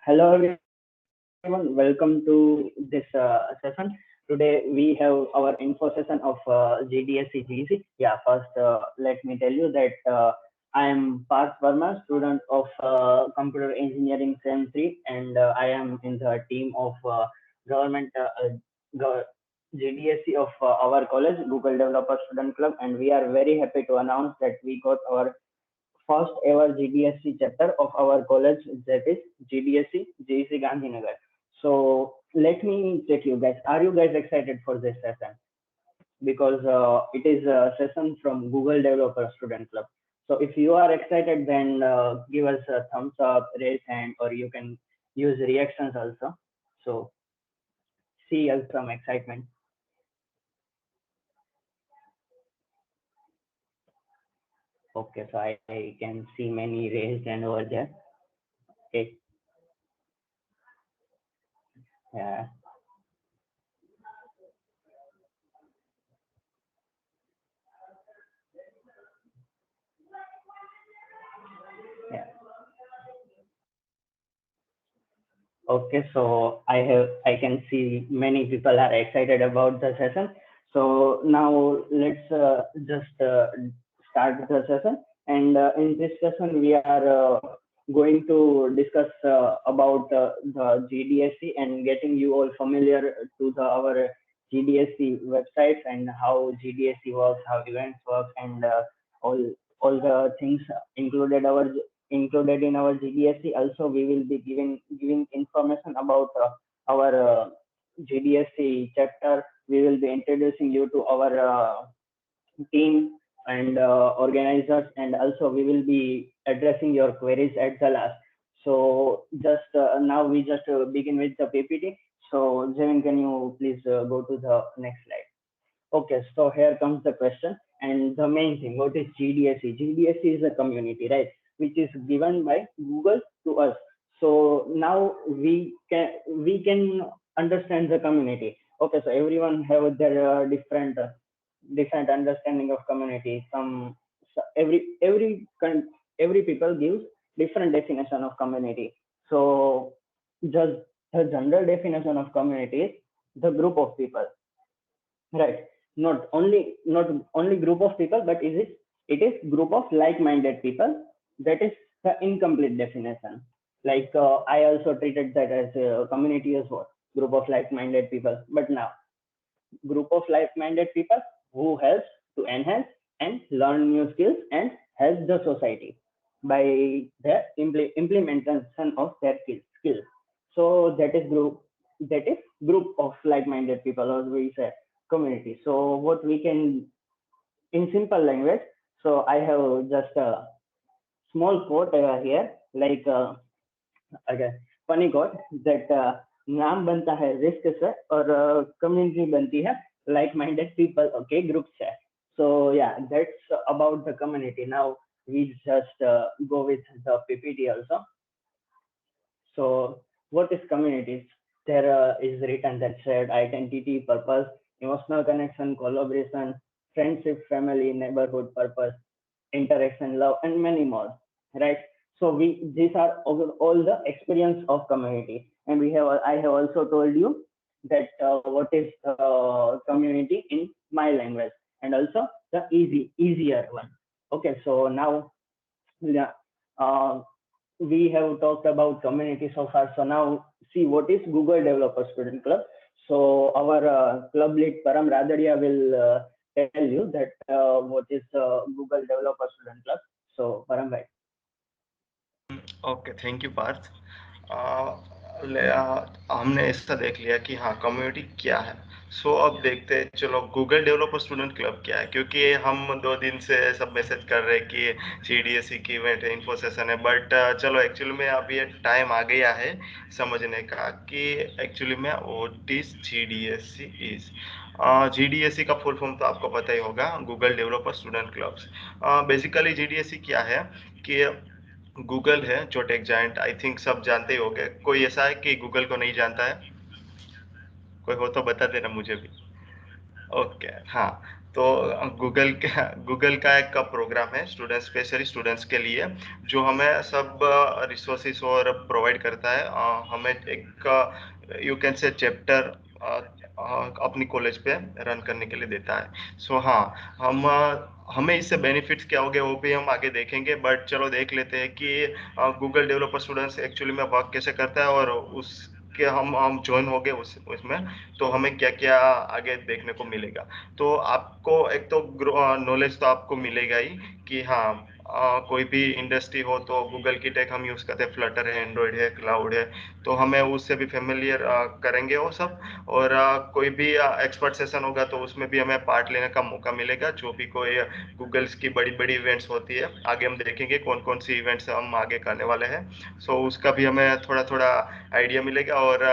Hello everyone, welcome to this session. Today we have our info session of GDSC GEC. Yeah, first let me tell you that I am Parth Verma, student of Computer Engineering SEM 3, and I am in the team of government GDSC of our college, Google Developer Student Club, and we are very happy to announce that we got our first ever GDSC chapter of our college, that is GDSC GEC Gandhinagar. So let me check you guys. Are you guys excited for this session? Because it is a session from Google Developer Student Club. So if you are excited, then give us a thumbs up, raise hand, or you can use reactions also. So see us some excitement. Okay, so I can see many raised hand over there. Okay, yeah. Yeah. Okay, so I can see many people are excited about the session. So now let's just start the session. And in this session, we are going to discuss about the GDSC and getting you all familiar to our GDSC websites and how GDSC works, how events work, and all all the things included in our GDSC. Also, we will be giving information about our GDSC chapter. We will be introducing you to our team and organizers, and also we will be addressing your queries at the last. So just now we just begin with the PPT. So Jevin, can you please go to the next slide? Okay, so here comes the question and the main thing. What is GDSC? GDSC is a community, right? Which is given by Google to us. So now we can understand the community. Okay, so everyone have their different understanding of community. Every people gives different definition of community. So just the general definition of community is the group of people, right? Not only group of people, but it is group of like-minded people. That is the incomplete definition. Like I also treated that as a community as well, group of like-minded people. But now group of like-minded people who helps to enhance and learn new skills and help the society by the implementation of their skills. So that is group of like-minded people, or we say community. So what we can, in simple language, so I have just a small quote here, like okay, funny quote that नाम बनता है risk से और community बनती है like minded people, okay, group से. So yeah, that's about the community. Now we just go with the PPT also. So what is communities? There is written that shared identity, purpose, emotional connection, collaboration, friendship, family, neighborhood, purpose, interaction, love, and many more. Right? So these are all the experience of community, and I have also told you that what is community in my language, and also the easier one. Okay, so now yeah, uh, we have talked about community so far. So now see what is Google Developer Student Club. So our club lead Param Radadia will tell you that what is Google Developer Student Club. So Param, right? Okay, thank you Parth. आ, हमने ऐसा देख लिया कि हाँ community क्या है। सो अब देखते हैं, चलो गूगल डेवलपर स्टूडेंट क्लब क्या है, क्योंकि हम 2 दिन से सब मैसेज कर रहे हैं कि सीडीएसई की इवेंट है, इन्फो सेशन है, बट चलो एक्चुअली में अब ये टाइम आ गया है समझने का कि एक्चुअली में what is GDSC is. GDSC का फुल फॉर्म तो आपको पता ही होगा, Google developer student clubs. Basically GDSC क्या है कि गूगल है जो टेक जायंट, आई थिंक सब जानते ही होंगे। कोई ऐसा है कि गूगल को नहीं जानता है? कोई हो तो बता देना मुझे भी। ओके, हाँ। तो गूगल का एक प्रोग्राम है स्टूडेंट, स्पेशली स्टूडेंट्स के लिए, जो हमें सब रिसोर्सेस और प्रोवाइड करता है। हमें एक यू कैन से चैप्टर अपनी कॉलेज पे रन करने के लिए देता है। सो हाँ, हमें इससे बेनिफिट्स क्या हो गए वो भी हम आगे देखेंगे, बट चलो देख लेते हैं कि गूगल डेवलपर स्टूडेंट्स एक्चुअली में वर्क कैसे करता है, और उसके हम ज्वाइन हो गए उसमें, तो हमें क्या क्या आगे देखने को मिलेगा। तो आपको एक तो नॉलेज तो आपको मिलेगा ही कि हाँ, कोई भी इंडस्ट्री हो तो गूगल की टेक हम यूज करते हैं, फ्लटर है, एंड्रॉइड है, क्लाउड है, तो हमें उससे भी फेमिलियर करेंगे वो सब। और कोई भी एक्सपर्ट सेशन होगा तो उसमें भी हमें पार्ट लेने का मौका मिलेगा, जो भी कोई गूगल्स की बड़ी बड़ी इवेंट्स होती है, आगे हम देखेंगे कौन कौन सी इवेंट्स हम आगे करने वाले हैं। सो उसका भी हमें थोड़ा थोड़ा आइडिया मिलेगा। और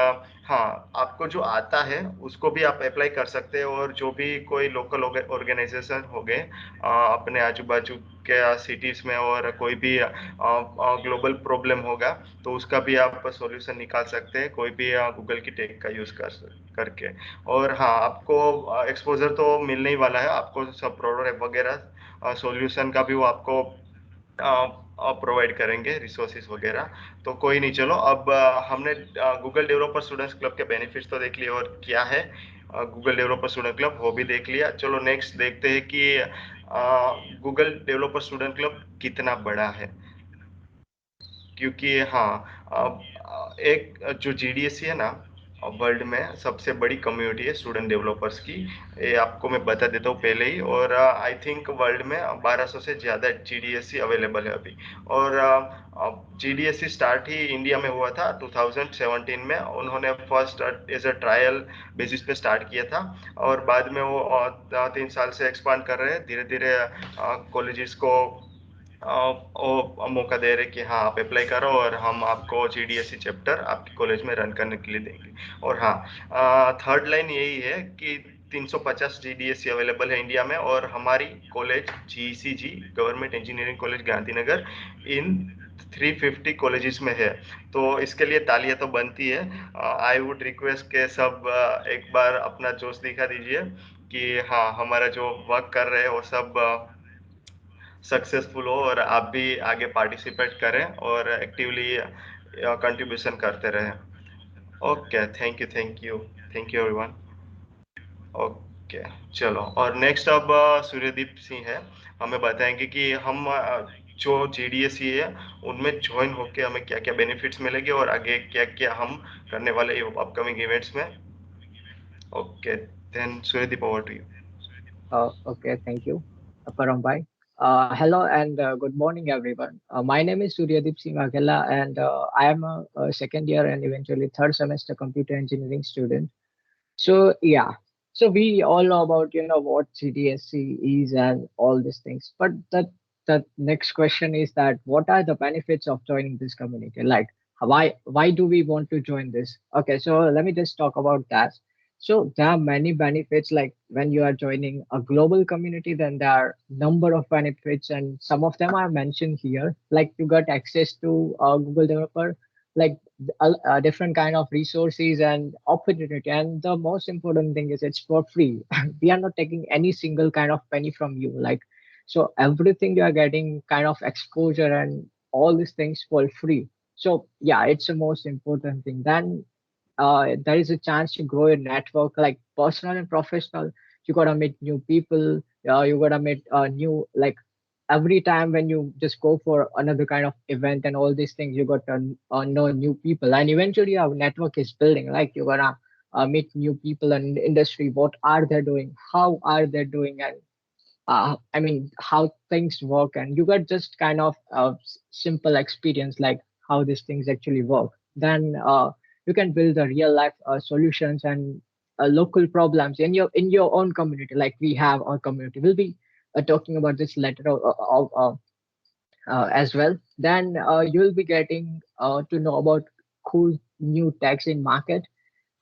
हाँ, आपको जो आता है उसको भी आप अप्लाई कर सकते हैं, और जो भी कोई लोकल ऑर्गेनाइजेशन हो गए अपने आजू बाजू के सिटीज में, और कोई भी ग्लोबल प्रॉब्लम होगा तो उसका भी आप सॉल्यूशन निकाल सकते हैं, कोई भी गूगल की टेक का यूज करके। और हाँ, आपको एक्सपोजर तो मिलने ही वाला है, आपको सब प्रोडक्ट वगैरह सॉल्यूशन का भी वो आपको प्रोवाइड करेंगे, रिसोर्सेज वगैरह। तो कोई नहीं, चलो अब हमने गूगल डेवलपर स्टूडेंट्स क्लब के बेनिफिट्स तो देख लिए, और क्या है गूगल डेवलपर स्टूडेंट क्लब वो भी देख लिया। चलो नेक्स्ट देखते हैं कि गूगल डेवलपर स्टूडेंट क्लब कितना बड़ा है। क्योंकि हाँ, एक जो जीडीएससी है ना, वर्ल्ड में सबसे बड़ी कम्युनिटी है स्टूडेंट डेवलपर्स की, ये आपको मैं बता देता हूँ पहले ही। और आई थिंक वर्ल्ड में 1200 से ज़्यादा जीडीएससी अवेलेबल है अभी। और जीडीएससी स्टार्ट ही इंडिया में हुआ था 2017 में, उन्होंने first as a trial basis पे स्टार्ट किया था, और बाद में वो 3 साल से एक्सपांड कर रहे हैं धीरे धीरे, कॉलेजेस को वो मौका दे रहे कि हाँ आप अप्लाई करो और हम आपको जीडीएससी चैप्टर आपके कॉलेज में रन करने के लिए देंगे। और हाँ, थर्ड लाइन यही है कि 350 जीडीएससी अवेलेबल है इंडिया में, और हमारी college GCG, government engineering college Gandhinagar, इन 350 कॉलेजेस में है। तो इसके लिए तालियां तो बनती है। आई वुड रिक्वेस्ट के सब एक बार अपना जोश दिखा दीजिए कि हाँ, हमारा जो वर्क कर रहे हैं वो सब सक्सेसफुल हो, और आप भी आगे पार्टिसिपेट करें और एक्टिवली कंट्रीब्यूशन करते रहें। Okay, thank you, thank you, thank you everyone. Okay, चलो, और नेक्स्ट अब सूर्यदीप सिंह है, हमें बताएंगे कि हम जो जीडीएससी है उनमें ज्वाइन होके हमें क्या क्या बेनिफिट्स मिलेंगे, और आगे क्या क्या हम करने वाले अपकमिंग इवेंट्स में। Okay, then Suryadeep, over to you. Okay, thank you, Param bhai. Hello and good morning, everyone. My name is Suryadeep Singh Aghela, and I am a second year and eventually third semester computer engineering student. So yeah, so we all know about what CDSC is and all these things. But the next question is that what are the benefits of joining this community? Like why do we want to join this? Okay, so let me just talk about that. So there are many benefits. Like when you are joining a global community, then there are number of benefits, and some of them are mentioned here. Like you got access to Google Developer, like different kind of resources and opportunity, and the most important thing is it's for free. We are not taking any single kind of penny from you, like, so everything you are getting kind of exposure and all these things for free. So yeah, it's the most important thing. Then there is a chance to grow your network, like personal and professional. You gotta meet new people. You gotta meet new, like, every time when you just go for another kind of event and all these things, you got to know new people, and eventually our network is building. Like you're gonna meet new people in the industry. What are they doing? How are they doing? And I mean, how things work, and you got just kind of simple experience, like how these things actually work. Then you can build the real life solutions and local problems in your own community. Like we have our community. We'll be talking about this later as well. Then you'll be getting to know about cool new techs in market,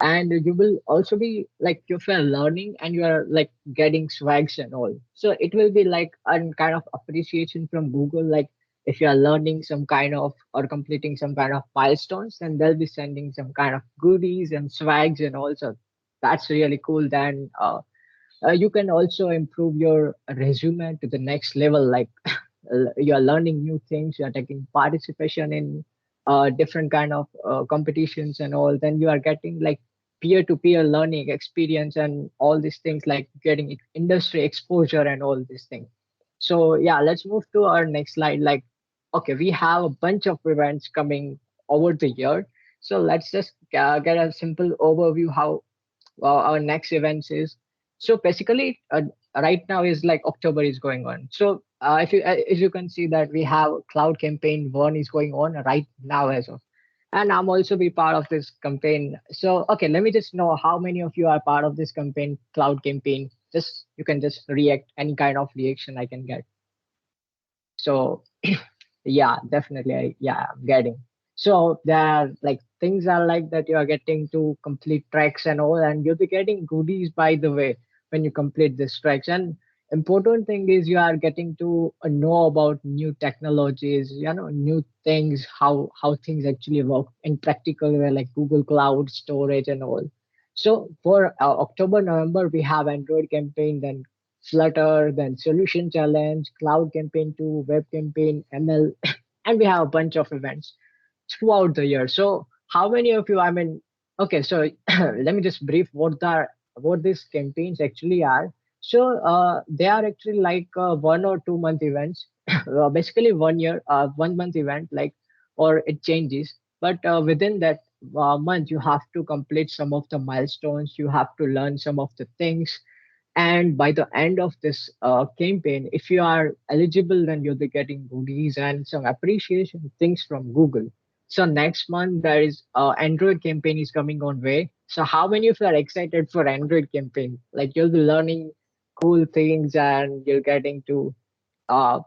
and you will also be like, if you're learning and you are like getting swags and all, so it will be like a kind of appreciation from Google. Like if you are learning some kind of or completing some kind of milestones, then they'll be sending some kind of goodies and swags, and also that's really cool. Then You can also improve your resume to the next level, like you are learning new things, you are taking participation in different kind of competitions and all, then you are getting like peer-to-peer learning experience and all these things, like getting industry exposure and all these things. So yeah, let's move to our next slide. Like, okay, we have a bunch of events coming over the year, so let's just get a simple overview how our next events is. So basically, right now is like October is going on. So if you can see that we have Cloud Campaign 1 is going on right now as of, and I'm also be part of this campaign. So okay, let me just know how many of you are part of this campaign, Cloud Campaign. Just you can just react any kind of reaction I can get. So yeah, definitely. Yeah, I'm getting. So there are like things are like that you are getting to complete tracks and all, and you'll be getting goodies by the way when you complete this tracks. And important thing is you are getting to know about new technologies, new things, how things actually work in practical way, like Google Cloud storage and all. So for October, November, we have Android campaign, then Flutter, then Solution Challenge, Cloud Campaign 2, Web Campaign, ML, and we have a bunch of events throughout the year. So, how many of you? I mean, okay, so let me just brief what these campaigns actually are. So, they are actually like 1 or 2 month events, basically 1 year, 1 month event, like, or it changes. But within that month, you have to complete some of the milestones. You have to learn some of the things, and by the end of this campaign, if you are eligible, then you'll be getting goodies and some appreciation things from Google. So next month there is Android campaign is coming on way. So how many of you are excited for Android campaign? Like you'll be learning cool things and you're getting to uh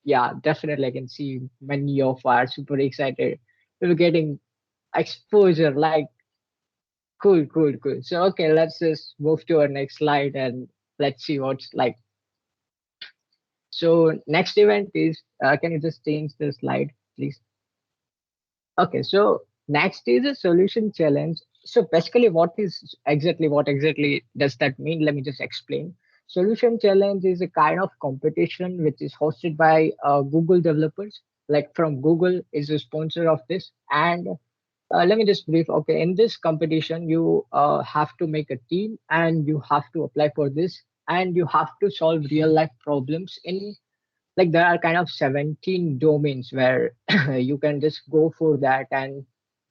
yeah, definitely I can see many of are super excited. You're getting exposure, like cool, cool, cool. So okay, let's just move to our next slide and let's see what's like. So next event is, can you just change the slide, please? Okay, so next is a solution challenge. So basically, what exactly does that mean? Let me just explain. Solution challenge is a kind of competition which is hosted by Google developers. Like from Google is a sponsor of this, and let me just brief. Okay, in this competition, you have to make a team and you have to apply for this, and you have to solve real life problems in, like, there are kind of 17 domains where you can just go for that and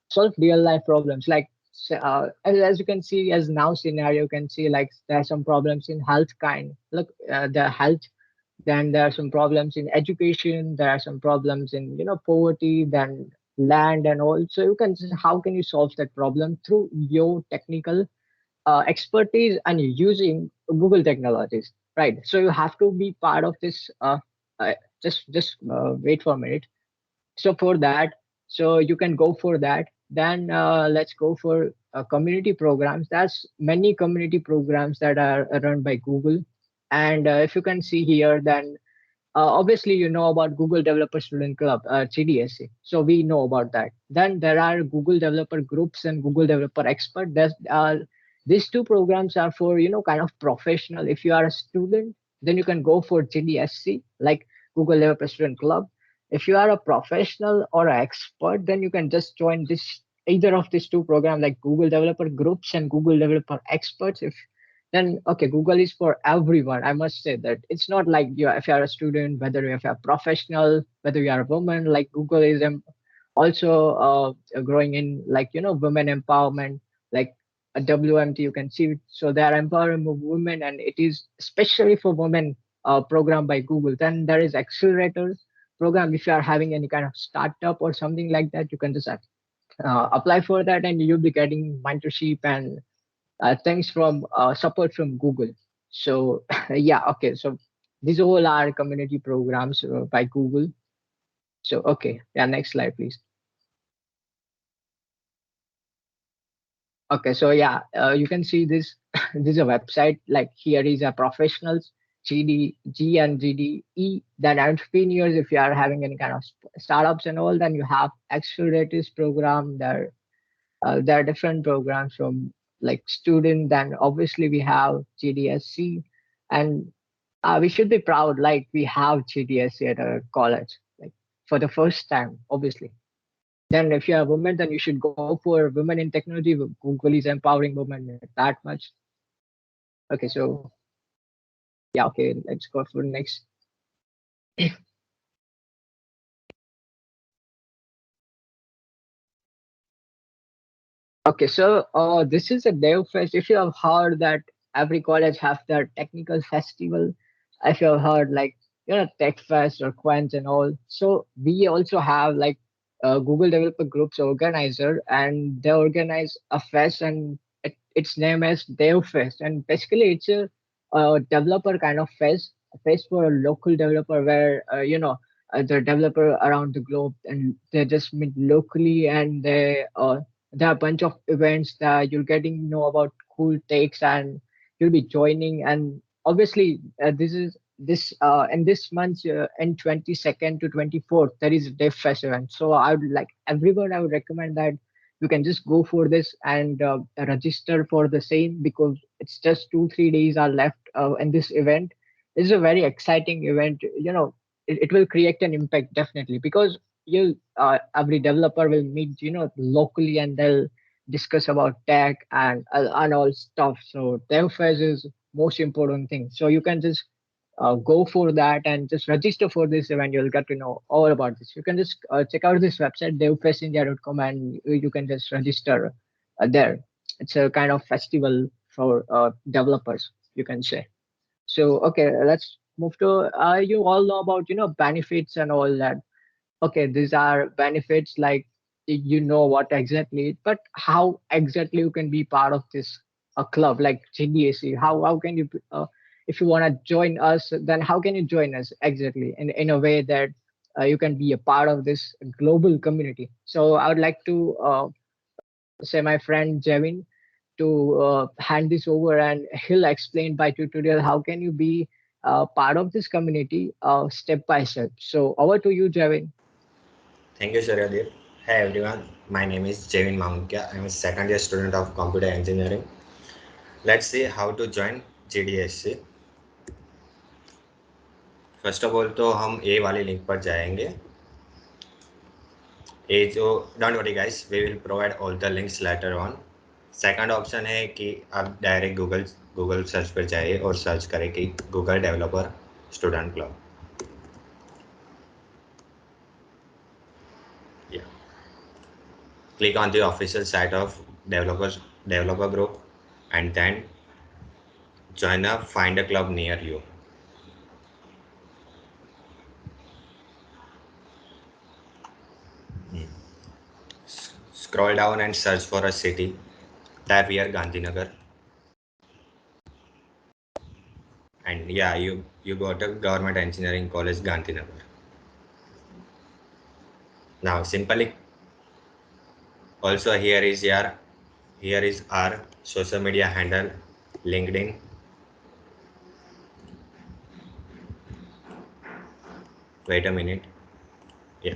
solve real life problems. Like as you can see, as now scenario, you can see like there are some problems in health kind. Look, the health. Then there are some problems in education. There are some problems in poverty. Then land and all. So you can how can you solve that problem through your technical expertise and using Google technologies, right? So you have to be part of this. Uh, just wait for a minute. So for that, so you can go for that. Then let's go for community programs. That's many community programs that are run by Google. And if you can see here, then obviously you know about Google Developer Student Club, GDSC. So we know about that. Then there are Google Developer Groups and Google Developer Expert. These two programs are for kind of professional. If you are a student, then you can go for GDSC, like Google Developer Student Club. If you are a professional or an expert, then you can just join this either of these two programs, like Google Developer Groups and Google Developer Experts. If then okay, Google is for everyone. I must say that it's not like you if you're a student, whether you're a professional, whether you are a woman. Like Google is also growing in, like women empowerment, like a WMT you can see. So they are empowering women, and it is especially for women program by Google. Then there is accelerators program. If you are having any kind of startup or something like that, you can just apply for that, and you'll be getting mentorship and thanks from support from Google. So yeah, okay. So these all are community programs by Google. So okay, yeah, next slide, please. Okay, so yeah, you can see this. This is a website. Like here is a professionals GD and GDE. Then entrepreneurs, if you are having any kind of startups and all, then you have accelerators program. There are different programs from like student, then obviously we have GDSC, and we should be proud like we have GDSC at our college, like for the first time, obviously. Then if you're a woman, then you should go for women in technology. Google is empowering women that much. Okay, so yeah, okay, let's go for next. Okay, so this is a Dev Fest. If you have heard that every college have their technical festival, if you have heard like Tech Fest or Quench and all, so we also have like Google Developer Groups organizer, and they organize a fest, and it's named as Dev Fest, and basically it's a developer kind of fest, a fest for a local developer where the developer around the globe, and they just meet locally, and there are a bunch of events that you're getting to know about cool takes, and you'll be joining. And obviously this in this month in 22nd to 24th there is a Dev Fest event. So I would like everyone, I would recommend that you can just go for this and register for the same, because it's just 2-3 days are left in this event. This is a very exciting event. It will create an impact definitely, because you every developer will meet locally, and they'll discuss about tech and all stuff. So DevFest is most important thing. So you can just go for that and just register for this event. You'll get to know all about this. You can just check out this website devfestindia.com, and you can just register there. It's a kind of festival for developers, you can say. So okay, let's move to you all know about benefits and all that. Okay, these are benefits, like you know what exactly, but how exactly you can be part of this a club like GDSC? How can you if you want to join us, then how can you join us exactly in a way that you can be a part of this global community? So I would like to say my friend Jevin to hand this over, and he'll explain by tutorial how can you be part of this community step by step. So over to you, Jevin. Thank you, Suryadeep. Hey everyone, my name is Javin Mamukia. I'm a second year student of computer engineering. Let's see how to join GDSC. First of all तो हम ए वाली link पर जाएंगे. ए जो don't worry guys, we will provide all the links later on. Second option है कि आप डायरेक्ट गूगल सर्च पर जाइए और सर्च करें कि Google developer student club. Click on the official site of developer group, and then join a find a club near you. Scroll down and search for a city. Type here Gandhinagar. And yeah, you got a government engineering college Gandhinagar. Now simply also here is our social media handle, LinkedIn. Wait a minute. Yeah.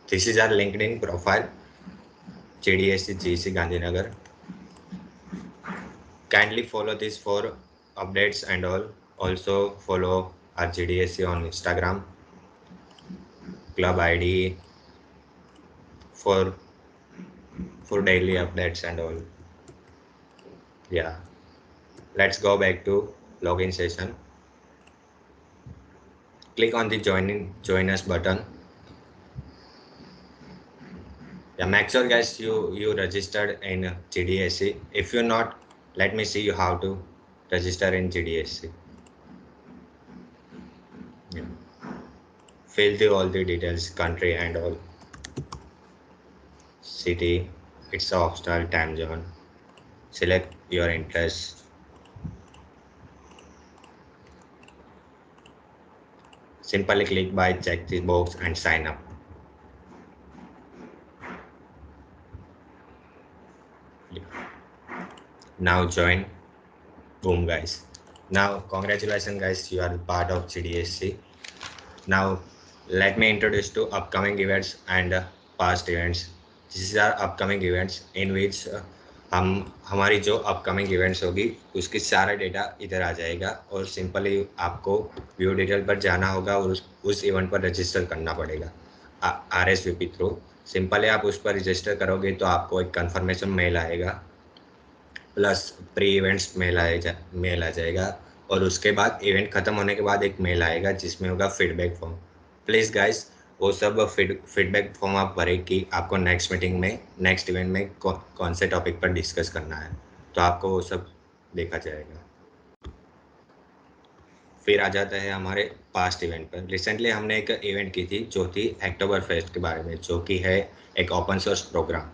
This is our LinkedIn profile, GDSC GC Gandhinagar. Kindly follow this for updates and all. Also follow our GDSC on Instagram, club ID for daily updates and all. Yeah. Let's go back to login session. Click on the join us button. Yeah, make sure guys you registered in GDSC. If you're not, let me see you how to register in GDSC. Yeah. Fill all the details, country and all. City, it's optional, time zone. Select your interest. Simply click by check the box and sign up. Yeah. Now join. Boom guys. Now congratulations guys, you are part of GDSC. Now let me introduce to upcoming events and past events. These are upcoming events in which हम हमारी जो upcoming events होगी उसकी सारा data इधर आ जाएगा और simply आपको व्यू डिटेल पर जाना होगा और उस इवेंट पर रजिस्टर करना पड़ेगा RSVP थ्रू। सिंपली आप उस पर रजिस्टर करोगे तो आपको एक कंफर्मेशन मेल आएगा प्लस प्री इवेंट्स मेल आ जाएगा और उसके बाद इवेंट खत्म होने के बाद एक मेल आएगा जिसमें होगा फीडबैक फॉर्म। प्लीज़ गाइस वो सब फीडबैक फॉर्म आप भरें कि आपको नेक्स्ट मीटिंग में नेक्स्ट इवेंट में कौन से टॉपिक पर डिस्कस करना है, तो आपको वो सब देखा जाएगा। फिर आ जाता है हमारे पास्ट इवेंट पर। रिसेंटली हमने एक इवेंट की थी जो थी अक्टूबर फेस्ट के बारे में, जो कि है एक ओपन सोर्स प्रोग्राम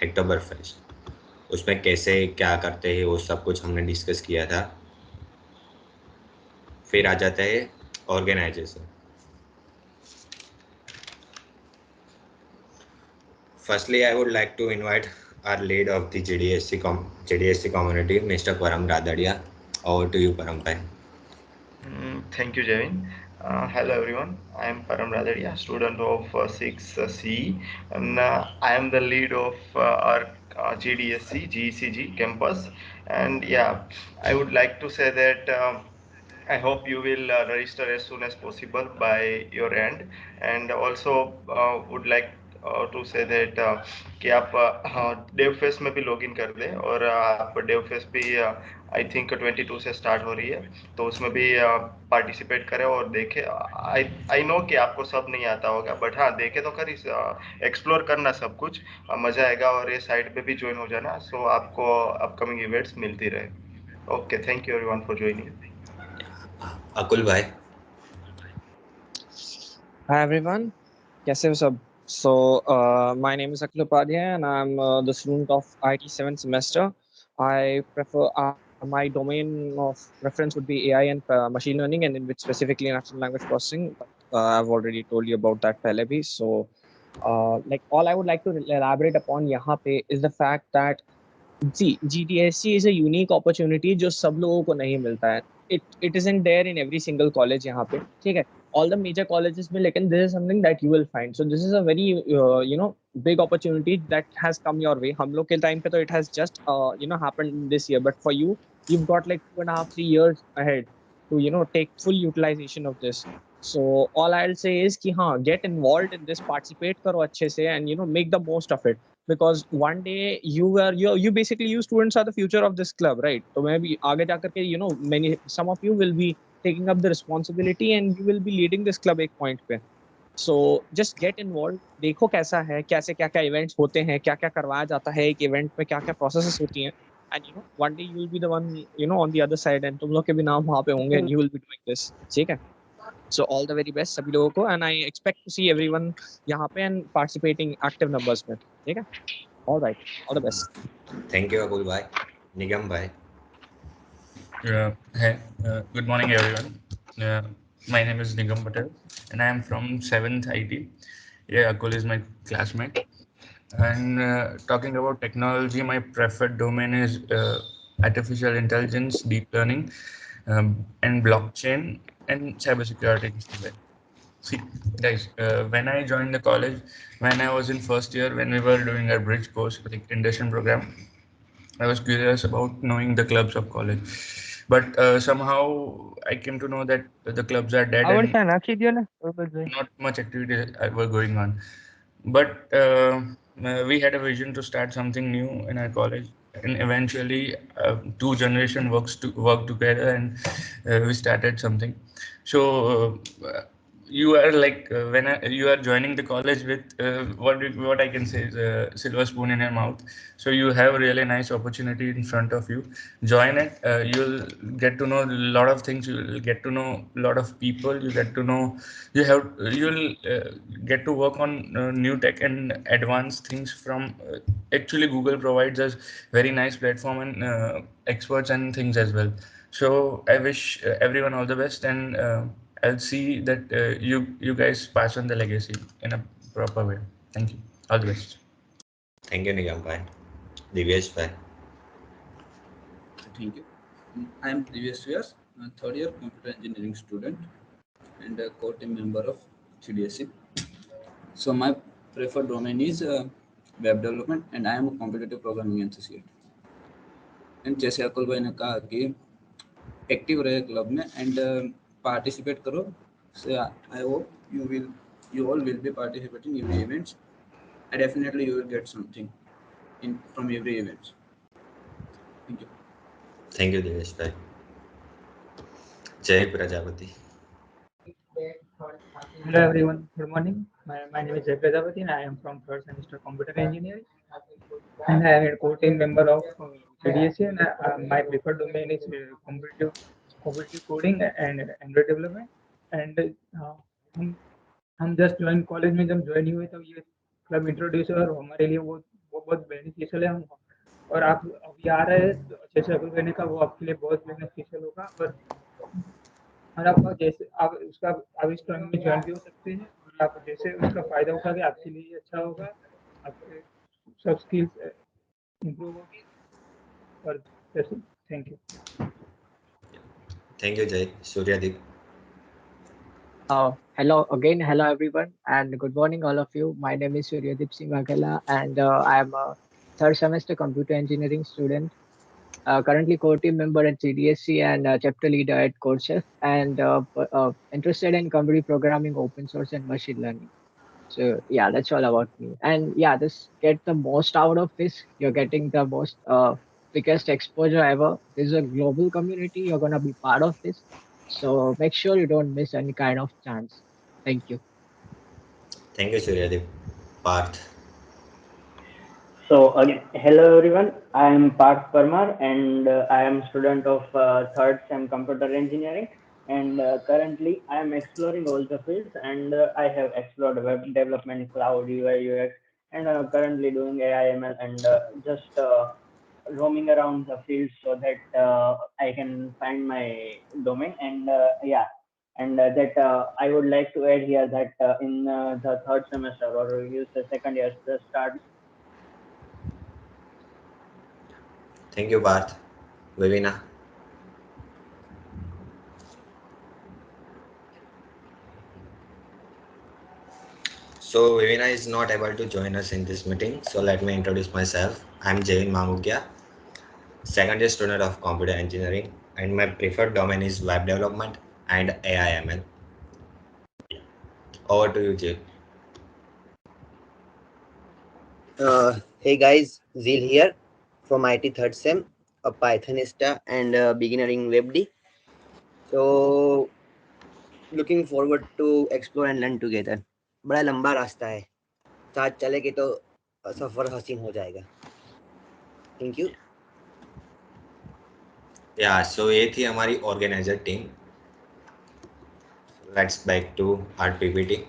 अक्टूबर फेस्ट। उसमें कैसे क्या करते हैं वो सब कुछ हमने डिस्कस किया था। फिर आ जाता है organisation. Firstly, I would like to invite our lead of the GDSC community, Mr. Param Radadia. Over to you, Param bhai. Thank you, Javin. Hello, everyone. I am Param Radaria, student of 6C, and I am the lead of our GDSC GECG campus. And yeah, I would like to say that. I hope you will register as soon as possible by your end, and also would like to say that कि आप Dave fest में भी log in कर दें और आप Dave fest भी I think 22 से स्टार्ट हो रही है, तो उसमें भी पार्टिसिपेट करें और देखें। आई नो कि आपको सब नहीं आता होगा, बट हाँ देखें तो कर एक्सप्लोर करना सब कुछ, मजा आएगा। और ये साइट पे भी ज्वाइन हो जाना, सो आपको अपकमिंग इवेंट्स मिलती रहे। Okay, thank you everyone for joining. Akul भाई। Hi everyone, कैसे हो सब? So my name is Akhil Upadhyay and I'm the student of IT 7th semester. I prefer my domain of preference would be AI and machine learning, and in which specifically natural language processing. But I've already told you about that पहले भी. So like all I would like to elaborate upon यहाँ पे is the fact that ji GDSC is a unique opportunity जो सब लोगों को नहीं मिलता है. It isn't there in every single college यहाँ पे, ठीक है? All the major colleges में, लेकिन this is something that you will find. So this is a very big opportunity that has come your way. हम लोग के time पे तो it has just happened this year, but for you, you've got like 2.5-3 years ahead to take full utilization of this. So all I'll say is कि हाँ, get involved in this, participate करो अच्छे से, and make the most of it. Because one day you basically, you students are the future of this club, right? So maybe आगे जा करके some of you will be taking up the responsibility and you will be leading this club एक point पे. So just get involved, देखो कैसा है, कैसे क्या क्या events होते हैं, क्या क्या करवाया जाता है एक event में, क्या क्या processes होती हैं, and one day you will be the one on the other side, and तुम लोग के भी नाम वहाँ पे होंगे and you will be doing this, ठीक है? So all the very best सभी लोगों को, and I expect to see everyone यहाँ पे and participating active numbers में, ठीक है? All right, all the best. Thank you, Akul bhai. Nigam bhai. Hey, good morning, everyone. My name is Nigam Patel, and I am from 7th IT. Yeah, Akul is my classmate. And talking about technology, my preferred domain is artificial intelligence, deep learning, and blockchain, and cybersecurity. See, guys, when I joined the college, when I was in first year, when we were doing our bridge course, like induction program, I was curious about knowing the clubs of college, but somehow I came to know that the clubs are dead and not much activities were going on. But we had a vision to start something new in our college, and eventually two generation work together, and we started something. So you are like you are joining the college with what I can say is a silver spoon in your mouth. So you have a really nice opportunity in front of you. Join it. You'll get to know a lot of things. You'll get to know a lot of people. You get to know you'll get to work on new tech and advanced things from actually Google provides us very nice platform and experts and things as well. So I wish everyone all the best, and I'll see that you guys pass on the legacy in a proper way. Thank you. All the best. Thank you, Nigam bhai. Divyesh bhai. Thank you. I am Divyesh Vyas, a third year computer engineering student and a core team member of GDSC. So my preferred domain is web development and I am a competitive programming associate. And जैसे अकुल भाई ने कहा कि active रहे club में and participate करो। So I hope you all will be participating in every events and definitely you will get something from every event. Thank you. Thank you Devesh भाई। जय Prajapati. Hello everyone, good morning. My name is Jay Prajapati and I am from third semester computer engineering. And I am a core team member of CDSC and my preferred domain is competitive coding and Android development. And हम just join college में जब join हुए तो ये club introduce हुआ और हमारे लिए वो बहुत बेनिफिशियल है हम। और आप अभी आ रहे हैं तो अच्छे से करने का वो आपके लिए बहुत बेनिफिशियल होगा। और आप जैसे आप उसका आप इस टाइम में ज्वाइन भी हो सकते हैं और आप जैसे उसका फायदा उठाओगे आपके लिए अच्छा होगा, आपके सब स्किल्स इम्प्रूव होगी। और थैंक यू। थैंक यू जय। Suryadeep. Hello again, hello everyone, and good morning, all of you. My name is Suryadeep Singh Aghela, and I am a third semester computer engineering student. Currently core team member at GDSC and chapter leader at Coursera, and interested in computer programming, open source, and machine learning. So yeah, that's all about me. And yeah, just get the most out of this. You're getting the most biggest exposure ever. This is a global community. You're gonna be part of this. So make sure you don't miss any kind of chance. Thank you. Thank you Suryadeep. Parth. So again, hello everyone. I am Parth Parmar and I am student of third sem computer engineering. And currently I am exploring all the fields and I have explored web development, cloud, UI, UX, and currently doing AI, ML, and just roaming around the field so that I can find my domain. And yeah, and that I would like to add here that in the third semester or use the second year, the start. Thank you Parth. Vivina. So Vivina is not able to join us in this meeting. So let me introduce myself. I'm Jay Mangukia, second year student of computer engineering, and my preferred domain is web development and AI/ML. Over to you, Jay. Hey guys, Zil here from IT third sem, a Pythonista and a beginner in WebD. So looking forward to explore and learn together. बड़ा लंबा रास्ता है, साथ चलेंगे तो सफर हसीन हो जाएगा। Thank you. Yeah, so ये थी हमारी organiser team. Let's back to our PPT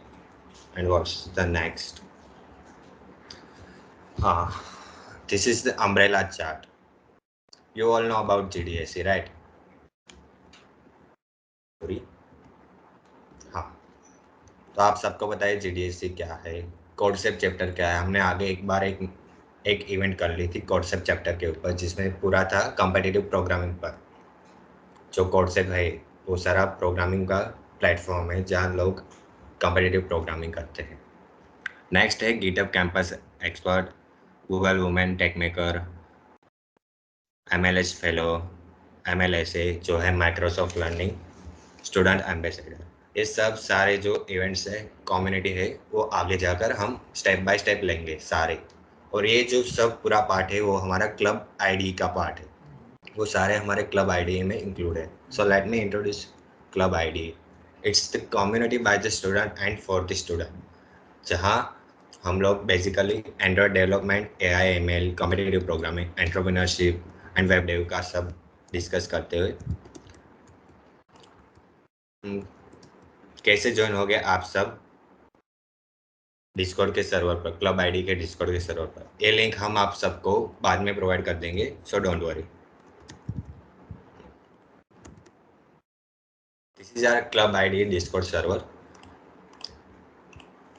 and what's the next. This is the umbrella chart. You all know about GDSC, right? हाँ, तो आप सबको पता है GDSC क्या है, कॉडसेप चैप्टर क्या है। हमने आगे एक बार एक इवेंट कर ली थी कॉडसेप चैप्टर के ऊपर, जिसमें पूरा था कॉम्पिटिटिव प्रोग्रामिंग पर। जो कॉडसेप है वो सारा प्रोग्रामिंग का प्लेटफॉर्म है जहाँ लोग कॉम्पिटिटिव प्रोग्रामिंग करते हैं। नेक्स्ट है GitHub campus expert, Google women tech maker, MLS fellow, MLSA जो है माइक्रोसॉफ्ट लर्निंग स्टूडेंट एम्बेसडर। ये सब सारे जो इवेंट्स है, कम्युनिटी है, वो आगे जाकर हम स्टेप बाय स्टेप लेंगे सारे। और ये जो सब पूरा पार्ट है वो हमारा क्लब आईडी का पार्ट है, वो सारे हमारे क्लब आईडी में इंक्लूड है। So let me introduce club ID. It's the community by the student and for the student, जहाँ हम लोग basically Android development, AI/ML, competitive programming, entrepreneurship and web dev का सब डिस्कस करते हुए कैसे ज्वाइन हो गए आप सब डिस्कॉर्ड के सर्वर पर, क्लब आईडी के डिस्कॉर्ड के सर्वर पर। ये लिंक हम आप सबको बाद में प्रोवाइड कर देंगे, so don't worry. This is our club ID Discord server.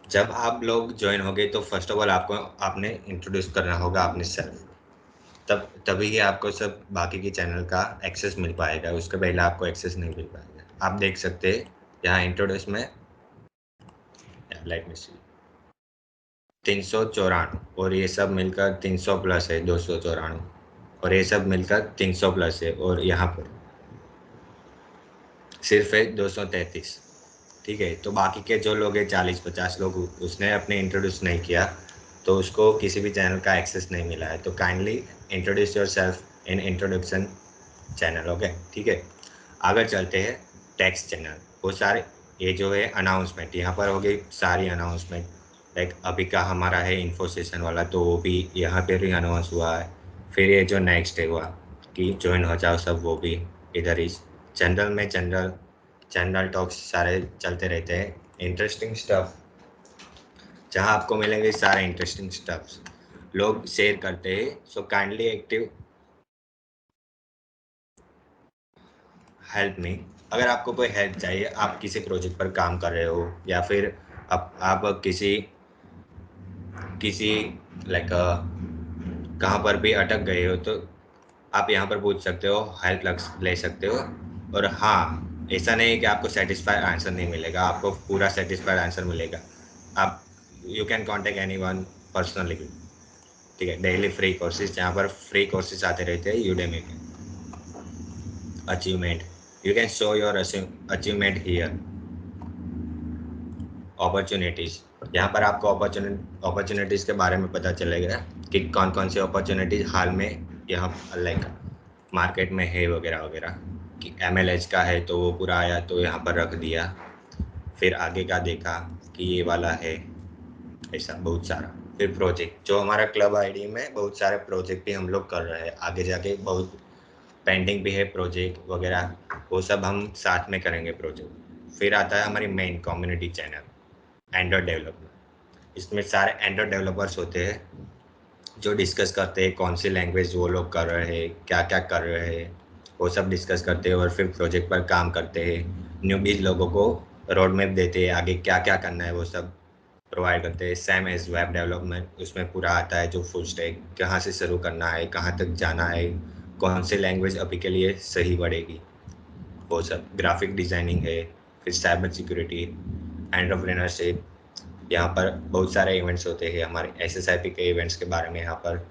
जब आप लोग ज्वाइन हो गए तो फर्स्ट ऑफ ऑल आपने इंट्रोड्यूस करना होगा अपने सेल्फ, तभी ही आपको सब बाकी के चैनल का एक्सेस मिल पाएगा। उसके पहले आपको एक्सेस नहीं मिल पाएगा। आप देख सकते हैं यहाँ इंट्रोड्यूस में, लेट मी सी, 394 और ये सब मिलकर 300 प्लस है 294 और ये सब मिलकर 300 प्लस है और यहाँ पर सिर्फ है 233। ठीक है, तो बाकी के जो लोग हैं 40-50 लोग उसने अपने इंट्रोड्यूस नहीं किया तो उसको किसी भी चैनल का एक्सेस नहीं मिला है। तो kindly introduce your self in introduction channel. Okay, ठीक है, आगे चलते हैं टेक्स्ट चैनल। वो सारे ये जो है अनाउंसमेंट, यहाँ पर हो गई सारी अनाउंसमेंट। लाइक अभी का हमारा है इन्फो सेशन वाला, तो वो भी यहाँ पर ही अनाउंस हुआ है। फिर ये जो नेक्स्ट है हुआ कि ज्वाइन हो जाओ सब, वो भी इधर ही जनरल में जनरल टॉक्स सारे चलते रहते हैं। इंटरेस्टिंग स्टफ जहाँ आपको मिलेंगे सारे इंटरेस्टिंग स्टफ्स लोग शेयर करते हैं। So kindly active help me. अगर आपको कोई हेल्प चाहिए, आप किसी प्रोजेक्ट पर काम कर रहे हो या फिर आप किसी किसी लाइक कहाँ पर भी अटक गए हो, तो आप यहाँ पर पूछ सकते हो, हेल्प ले सकते हो। और हाँ, ऐसा नहीं है कि आपको सेटिस्फाइड आंसर नहीं मिलेगा, आपको पूरा सेटिस्फाइड आंसर मिलेगा। आप you can contact any one personally. ठीक है, डेली फ्री कोर्सेज, यहाँ पर फ्री कोर्सेज आते रहते हैं यूडेमी पे। Achievement, you can show your achievement here. Opportunities, यहाँ पर आपको अपॉर्चुनिटीज़ के बारे में पता चलेगा कि कौन कौन सी अपॉर्चुनिटीज़ हाल में यहाँ लाइक मार्केट में है वगैरह वगैरह। कि MLH का है तो वो पूरा आया तो यहाँ पर रख दिया, फिर आगे का देखा कि ये वाला है, ऐसा बहुत सारा। फिर प्रोजेक्ट, जो हमारा क्लब आईडी में बहुत सारे प्रोजेक्ट भी हम लोग कर रहे हैं, आगे जाके बहुत पेंडिंग भी है प्रोजेक्ट वगैरह, वो सब हम साथ में करेंगे प्रोजेक्ट। फिर आता है हमारी main community channel Android developer. इसमें सारे एंड्रॉयड डेवलपर्स होते हैं जो डिस्कस करते हैं कौन सी लैंग्वेज वो लोग कर रहे हैं, क्या क्या कर रहे हैं, वो सब डिस्कस करते हैं और फिर प्रोजेक्ट पर काम करते हैं। न्यूबीज लोगों को रोड मैप देते हैं, आगे क्या क्या करना है वो सब प्रोवाइड करते हैं। सेम एज वेब डेवलपमेंट, उसमें पूरा आता है जो फुल स्टैक, कहाँ से शुरू करना है, कहाँ तक जाना है, कौन सी लैंग्वेज अभी के लिए सही पड़ेगी, वो सब। ग्राफिक डिज़ाइनिंग है, फिर साइबर सिक्योरिटी, एंटरप्रेन्योरशिप। यहाँ पर बहुत सारे इवेंट्स होते हैं, हमारे SSIP के इवेंट्स के बारे में यहाँ पर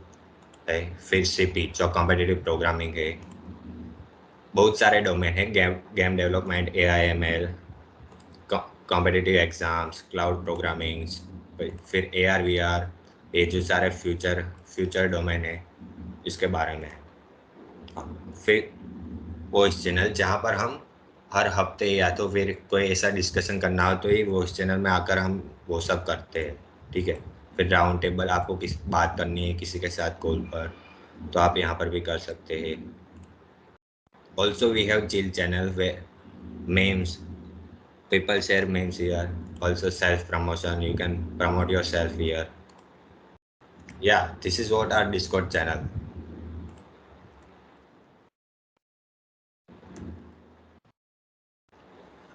है। फिर CP जो कॉम्पिटिटिव प्रोग्रामिंग है, बहुत सारे डोमेन है, game development, AI/ML, competitive exams, cloud programming, फिर AR/VR, ये जो सारे फ्यूचर डोमेन है इसके बारे में। फिर वॉइस चैनल, जहाँ पर हम हर हफ्ते या तो फिर कोई ऐसा डिस्कशन करना हो तो ये वॉइस चैनल में आकर हम वो सब करते हैं। ठीक है, फिर राउंड टेबल, आपको किस बात करनी है किसी के साथ कॉल पर, तो आप यहाँ पर भी कर सकते हैं। Also we have chill channel where memes, people share memes here. Also self promotion, you can promote yourself here. Yeah, this is what our Discord channel.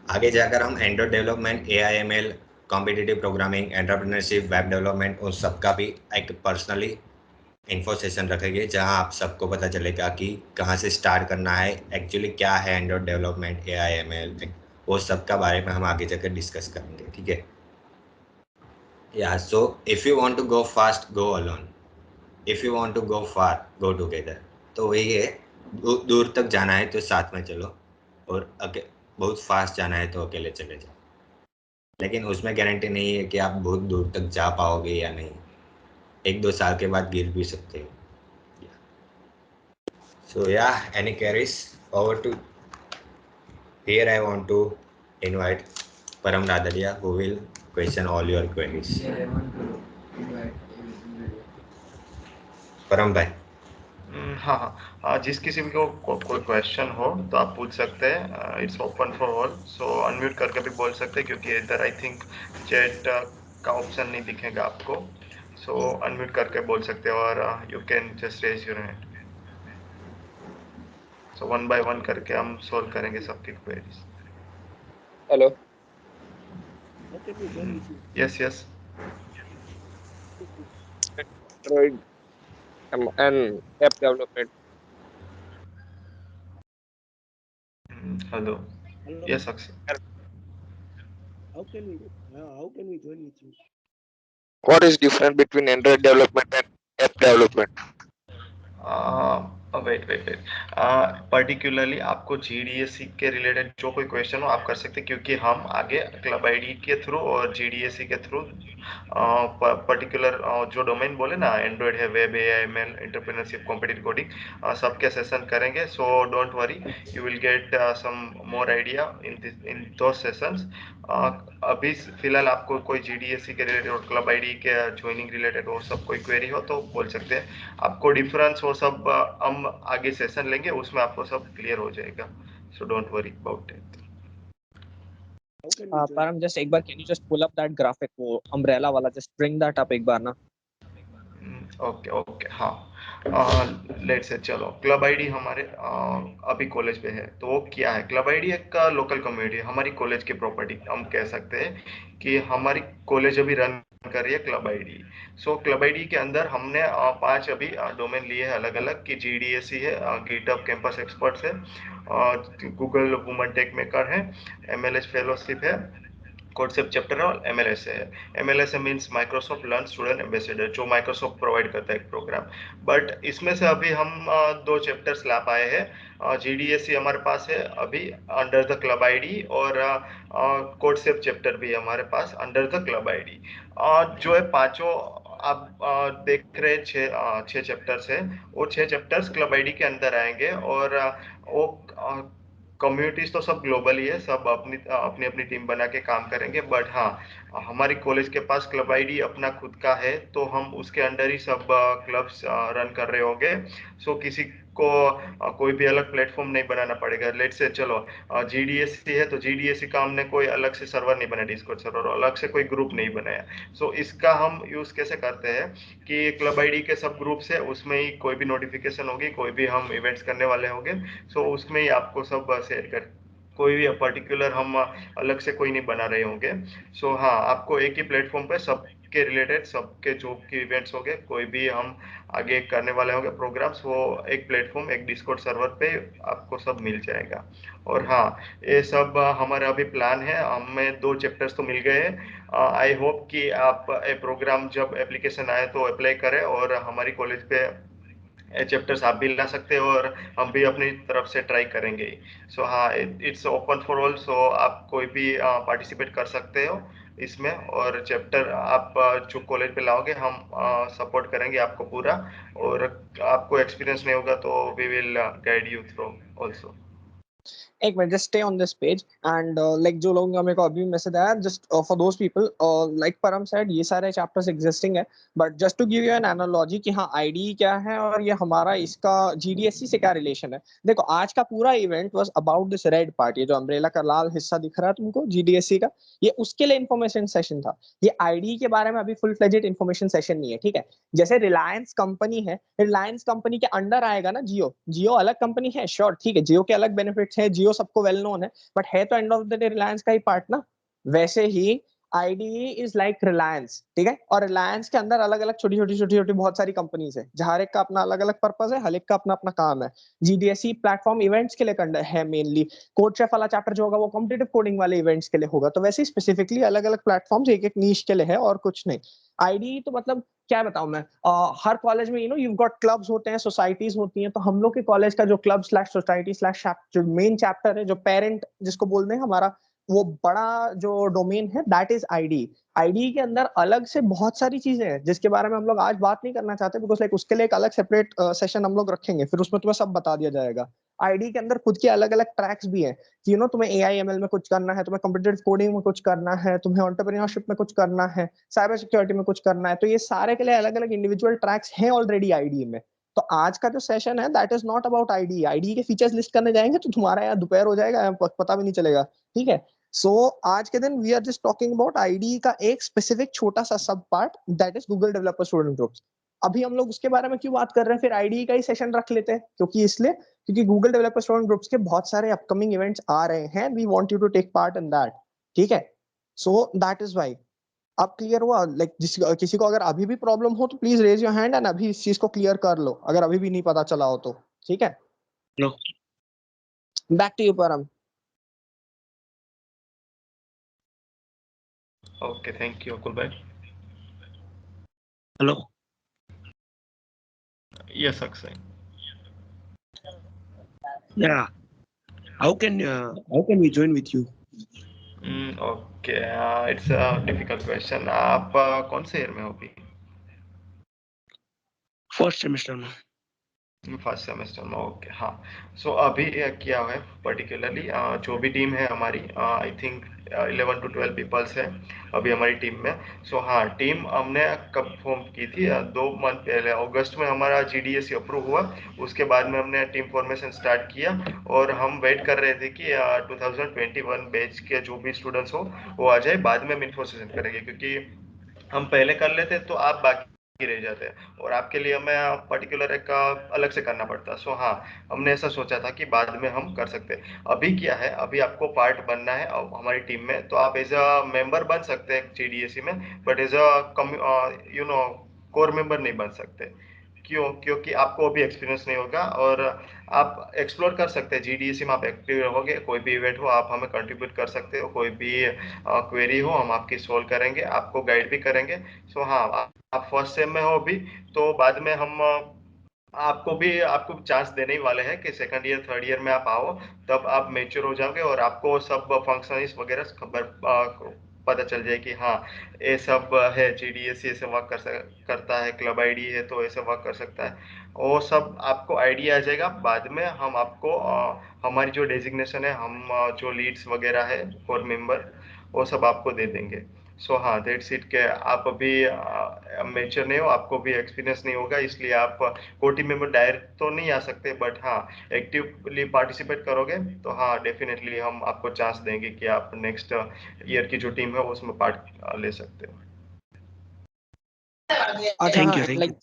आगे जाकर हम Android development, AI/ML, competitive programming, entrepreneurship, web development, उन सबका भी एक personally info session रखेंगे जहां आप सबको पता चलेगा कि कहां से स्टार्ट करना है, एक्चुअली क्या है एंड्रॉयड डेवलपमेंट, AI/ML, वो सब का बारे में हम आगे जाकर डिस्कस करेंगे। ठीक है, या so if you want to go fast go alone, if you want to go far go together. तो वही है, दूर तक जाना है तो साथ में चलो, और बहुत फास्ट जाना है तो अकेले चले जाओ। लेकिन उसमें गारंटी नहीं है कि आप बहुत दूर तक जा पाओगे या नहीं, 1-2 साल के बाद गिर भी सकते हो। So yeah, any queries? Over to here. I want to invite Param Radaria, who will question all your queries. Yeah, I want to invite Param bhai. हाँ हाँ जिस किसी को कोई क्वेश्चन हो तो आप पूछ सकते हैं। It's open for all, so unmute करके भी बोल सकते हैं क्योंकि इधर आई थिंक चैट का ऑप्शन नहीं दिखेगा आपको। सो अनम्यूट करके बोल सकते हैं और you can just raise your hand. So one by one करके हम सोल्व करेंगे सबकी queries. Hello. Yes yes. Android and app development. Hello, yes Akshay. How can we join with you? What is different between Android development and app development? Wait particularly आपको GDSC के related जो कोई question हो आप कर सकते हैं, क्योंकि हम आगे क्लब आईडी के थ्रू और जीडीएससी के थ्रू पर्टिकुलर जो डोमेन बोले ना, एंड्रॉइड है, वेब है, एमएल, एंटरप्रेन्योरशिप, कॉम्पिटिटिव कोडिंग, सबके सेशन करेंगे. So don't worry, you will get some more idea इन दो सेशंस. अभी फिलहाल आपको कोई जीडीएससी के रिलेटेड और क्लब आईडी के ज्वाइनिंग रिलेटेड वो सब कोई क्वेरी हो तो बोल सकते हैं. आपको डिफरेंस वो सब हम आगे सेशन लेंगे, उसमें आपको सब क्लियर हो जाएगा. सो don't worry about it. Param, just एक बार can you just pull up that graphic, वो umbrella वाला, just bring that up एक बार ना. ओके हाँ. लेट्स से चलो, क्लब आईडी हमारे अभी कॉलेज पे है, तो वो क्या है? क्लब आईडी एक लोकल कम्युनिटी है, हमारी कॉलेज की प्रॉपर्टी हम कह सकते हैं कि हमारी कॉलेज अभी रन कर रही है क्लब आईडी. सो क्लब आईडी के अंदर हमने 5 अभी डोमेन लिए हैं अलग अलग, की जीडीएससी है, गिटहब कैंपस एक्सपर्ट्स है, गूगल वुमन टेक मेकर है, एमएलएस फेलोशिप है, कॉन्सेप्ट चैप्टर और एमएलएस है. MLS means Microsoft learn student ambassador, जो माइक्रोसॉफ्ट प्रोवाइड करता है एक प्रोग्राम. बट इसमें से अभी हम 2 चैप्टर्स ला पाए हैं. जीडीएससी हमारे पास है अभी अंडर द क्लब आईडी, और कॉन्सेप्ट चैप्टर भी हमारे पास अंडर द क्लब आईडी. जो है पांचों आप देख रहे 6 चैप्टर्स है, वो 6 चैप्टर्स क्लब आईडी के अंदर आएंगे. और वो कम्युनिटीज तो सब ग्लोबल ही है, सब अपनी अपनी अपनी टीम बना के काम करेंगे. बट हाँ, हमारी कॉलेज के पास क्लब आईडी अपना खुद का है, तो हम उसके अंडर ही सब क्लब्स रन कर रहे होंगे. सो किसी को कोई भी अलग प्लेटफॉर्म नहीं बनाना पड़ेगा. लेट से चलो जीडीएससी है, तो जीडीएससी का हमने कोई अलग से सर्वर नहीं बनाया, डिस्कॉर्ड सर्वर, और अलग से कोई ग्रुप नहीं बनाया. सो इसका हम यूज कैसे करते हैं कि क्लब आईडी के सब ग्रुप्स है, उसमें ही कोई भी नोटिफिकेशन होगी, कोई भी हम इवेंट्स करने वाले होंगे, सो उसमें ही आपको सब शेयर कर, कोई भी पर्टिकुलर हम अलग से कोई नहीं बना रहे होंगे. सो हाँ, आपको एक ही प्लेटफॉर्म पे सबके रिलेटेड, सबके जो के इवेंट्स होंगे, कोई भी हम आगे करने वाले होंगे प्रोग्राम्स, वो एक प्लेटफॉर्म, एक डिस्कॉर्ड सर्वर पे आपको सब मिल जाएगा. और हाँ, ये सब हमारा अभी प्लान है. हमें 2 चैप्टर्स तो मिल गए हैं. आई होप कि आप ये प्रोग्राम जब एप्लीकेशन आए तो अप्लाई करें, और हमारी कॉलेज पे चैप्टर्स आप भी ला सकते हो, और हम भी अपनी तरफ से ट्राई करेंगे. सो हाँ, इट्स ओपन फॉर ऑल. सो आप कोई भी पार्टिसिपेट कर सकते हो इसमें, और चैप्टर आप जो कॉलेज पे लाओगे, हम सपोर्ट करेंगे आपको पूरा. और आपको एक्सपीरियंस नहीं होगा तो we will guide you through also. एक मिनट, just stay on this page and like जो लोगों का मेरे को अभी मैसेज आया, just for those people, like Param said, ये सारे चैप्टर्स एग्जिस्टिंग है. But just to give you an analogy कि हाँ आईडी क्या है और ये हमारा इसका जीडीएससी से क्या रिलेशन है. देखो, आज का पूरा event was about this red part, ये जो अम्ब्रेला का लाल हिस्सा दिख रहा है तुमको जीडीएससी का, ये उसके लिए इन्फॉर्मेशन सेशन था. ये आईडी के बारे में अभी फुल फ्लेजेड इन्फॉर्मेशन सेशन नहीं है, ठीक है. जैसे रिलायंस कंपनी है, रिलायंस कंपनी के अंडर आएगा ना जियो. जियो अलग कंपनी है, श्योर, ठीक है, जियो के अलग बेनिफिट्स है, जियो सबको वेल नोन है, बट है तो end of the day Reliance का ही पार्ट ना. वैसे ही आईडी इज लाइक रिलायंस, ठीक है. और रिलायंस के अंदर अलग अलग छोटी छोटी छोटी छोटी बहुत सारी कंपनीज है, जहाँ हर एक का अपना अलग अलग पर्पज है, हर एक का अपना अपना काम है. जीडीएससी प्लेटफॉर्म इवेंट्स के लिए है मेनली. कोड शेफ वाला चैप्टर जो होगा वो कॉम्पिटिटिव कोडिंग वाले इवेंट्स के लिए होगा. तो वैसे स्पेसिफिकली अलग अलग प्लेटफॉर्म्स एक एक नीश के लिए है और कुछ नहीं. आईडी तो मतलब क्या बताऊं मैं, हर कॉलेज में यू गॉट क्लब्स होते हैं, सोसाइटीज होती हैं. तो हम लोग के कॉलेज का जो क्लब स्लैश सोसाइटी स्लैश जो मेन चैप्टर है, जो पेरेंट जिसको बोलते हैं हमारा, वो बड़ा जो डोमेन है, दैट इज आईडी. आईडी के अंदर अलग से बहुत सारी चीजें हैं जिसके बारे में हम लोग आज बात नहीं करना चाहते, बिकॉज लाइक उसके लिए एक अलग सेपरेट सेशन हम लोग रखेंगे, फिर उसमें तुम्हें सब बता दिया जाएगा. आईडी के अंदर खुद के अलग अलग ट्रैक्स भी हैं कि तुम्हें एआईएमएल में कुछ करना है, तुम्हें कंप्यूटर कोडिंग में कुछ करना है, तुम्हें एंटरप्रेन्योरशिप में कुछ करना है, साइबर सिक्योरिटी में कुछ करना है. तो ये सारे के लिए अलग अलग इंडिविजुअल ट्रैक्स हैं ऑलरेडी आईडी में. तो आज का जो सेशन है that is not about ID. ID के फीचर्स लिस्ट करने जाएंगे तो तुम्हारा यहाँ दोपहर हो जाएगा, पता भी नहीं चलेगा, ठीक है. सो आज के दिन we are just talking about ID का एक स्पेसिफिक छोटा सा sub part, that is Google developer student groups. अभी हम लोग उसके बारे में क्यों बात कर रहे हैं, फिर आईडी का ही सेशन रख लेते हैं, क्योंकि गूगल डेवलपर स्टूडेंट ग्रुप्स के बहुत सारे अपकमिंग इवेंट्स आ रहे हैं. We want you to take part in that, ठीक है. So that is why. अब क्लियर हुआ? लाइक किसी को अगर अभी भी प्रॉब्लम हो तो please raise your hand and अभी इस चीज को क्लियर कर लो, अगर अभी भी नहीं पता चला हो तो, ठीक है. बैक टू यू परम. ओके, थैंक यू अकुल भाई. Hello. Yes, Akshay. Yeah. How can we join with you? Okay, it's a difficult question. आप कौन से ईयर में हो अभी? फर्स्ट सेमेस्टर में। फर्स्ट सेमेस्टर में, ओके हाँ। सो अभी क्या है पर्टिकुलरली जो भी टीम है हमारी, आई थिंक 11 to 12 पीपल्स है अभी हमारी टीम में। सो हाँ, टीम हमने कब फॉर्म की थी? 2 मंथ पहले, अगस्त में हमारा GDSC अप्रूव हुआ। उसके बाद में हमने टीम फॉर्मेशन स्टार्ट किया और हम वेट कर रहे थे कि 2021 बैच के जो भी स्टूडेंट्स हो वो आ जाए, बाद में हम इन्फॉर्मेशन करेंगे, क्योंकि हम पहले कर लेते तो आप बाकी रह जाते हैं और आपके लिए हमें पर्टिकुलर एक अलग से करना पड़ता। सो हाँ, हमने ऐसा सोचा था कि बाद में हम कर सकते हैं। अभी क्या है, अभी आपको पार्ट बनना है हमारी टीम में, तो आप एज अ मेंबर बन सकते हैं GDSC में, but as a core member नहीं बन सकते। क्यों? क्योंकि आपको अभी एक्सपीरियंस नहीं होगा और आप एक्सप्लोर कर सकते हैं। GDSC में आप एक्टिव रहोगे, कोई भी इवेंट हो आप हमें कंट्रीब्यूट कर सकते हो, कोई भी क्वेरी हो हम आपकी सोल्व करेंगे, आपको गाइड भी करेंगे। सो हाँ, आप फर्स्ट सेम में हो अभी, तो बाद में हम आपको चांस देने ही वाले हैं कि सेकंड ईयर थर्ड ईयर में आप आओ, तब आप मेच्योर हो जाओगे और आपको सब फंक्शनलिस्ट वगैरह खबर पता चल जाए कि हाँ, ये सब है, GDSC ऐसे वर्क करता है, क्लब आईडी है तो ऐसे वर्क कर सकता है। वो सब आपको आइडिया आ जाएगा। बाद में हम आपको हमारी जो डेजिग्नेशन है, हम जो लीड्स वगैरह है फॉर मेंबर, वो सब आपको दे देंगे। सो हाँ, दैट्स इट। के आप अभी मेच्योर नहीं हो, आपको भी एक्सपीरियंस नहीं होगा, इसलिए आप कोटी मेंबर डायरेक्ट तो नहीं आ सकते, बट हाँ, एक्टिवली पार्टिसिपेट करोगे तो हाँ, डेफिनेटली हम आपको चांस देंगे कि आप नेक्स्ट ईयर की जो टीम है उसमें पार्ट ले सकते हो। अच्छा हाँ, लाइक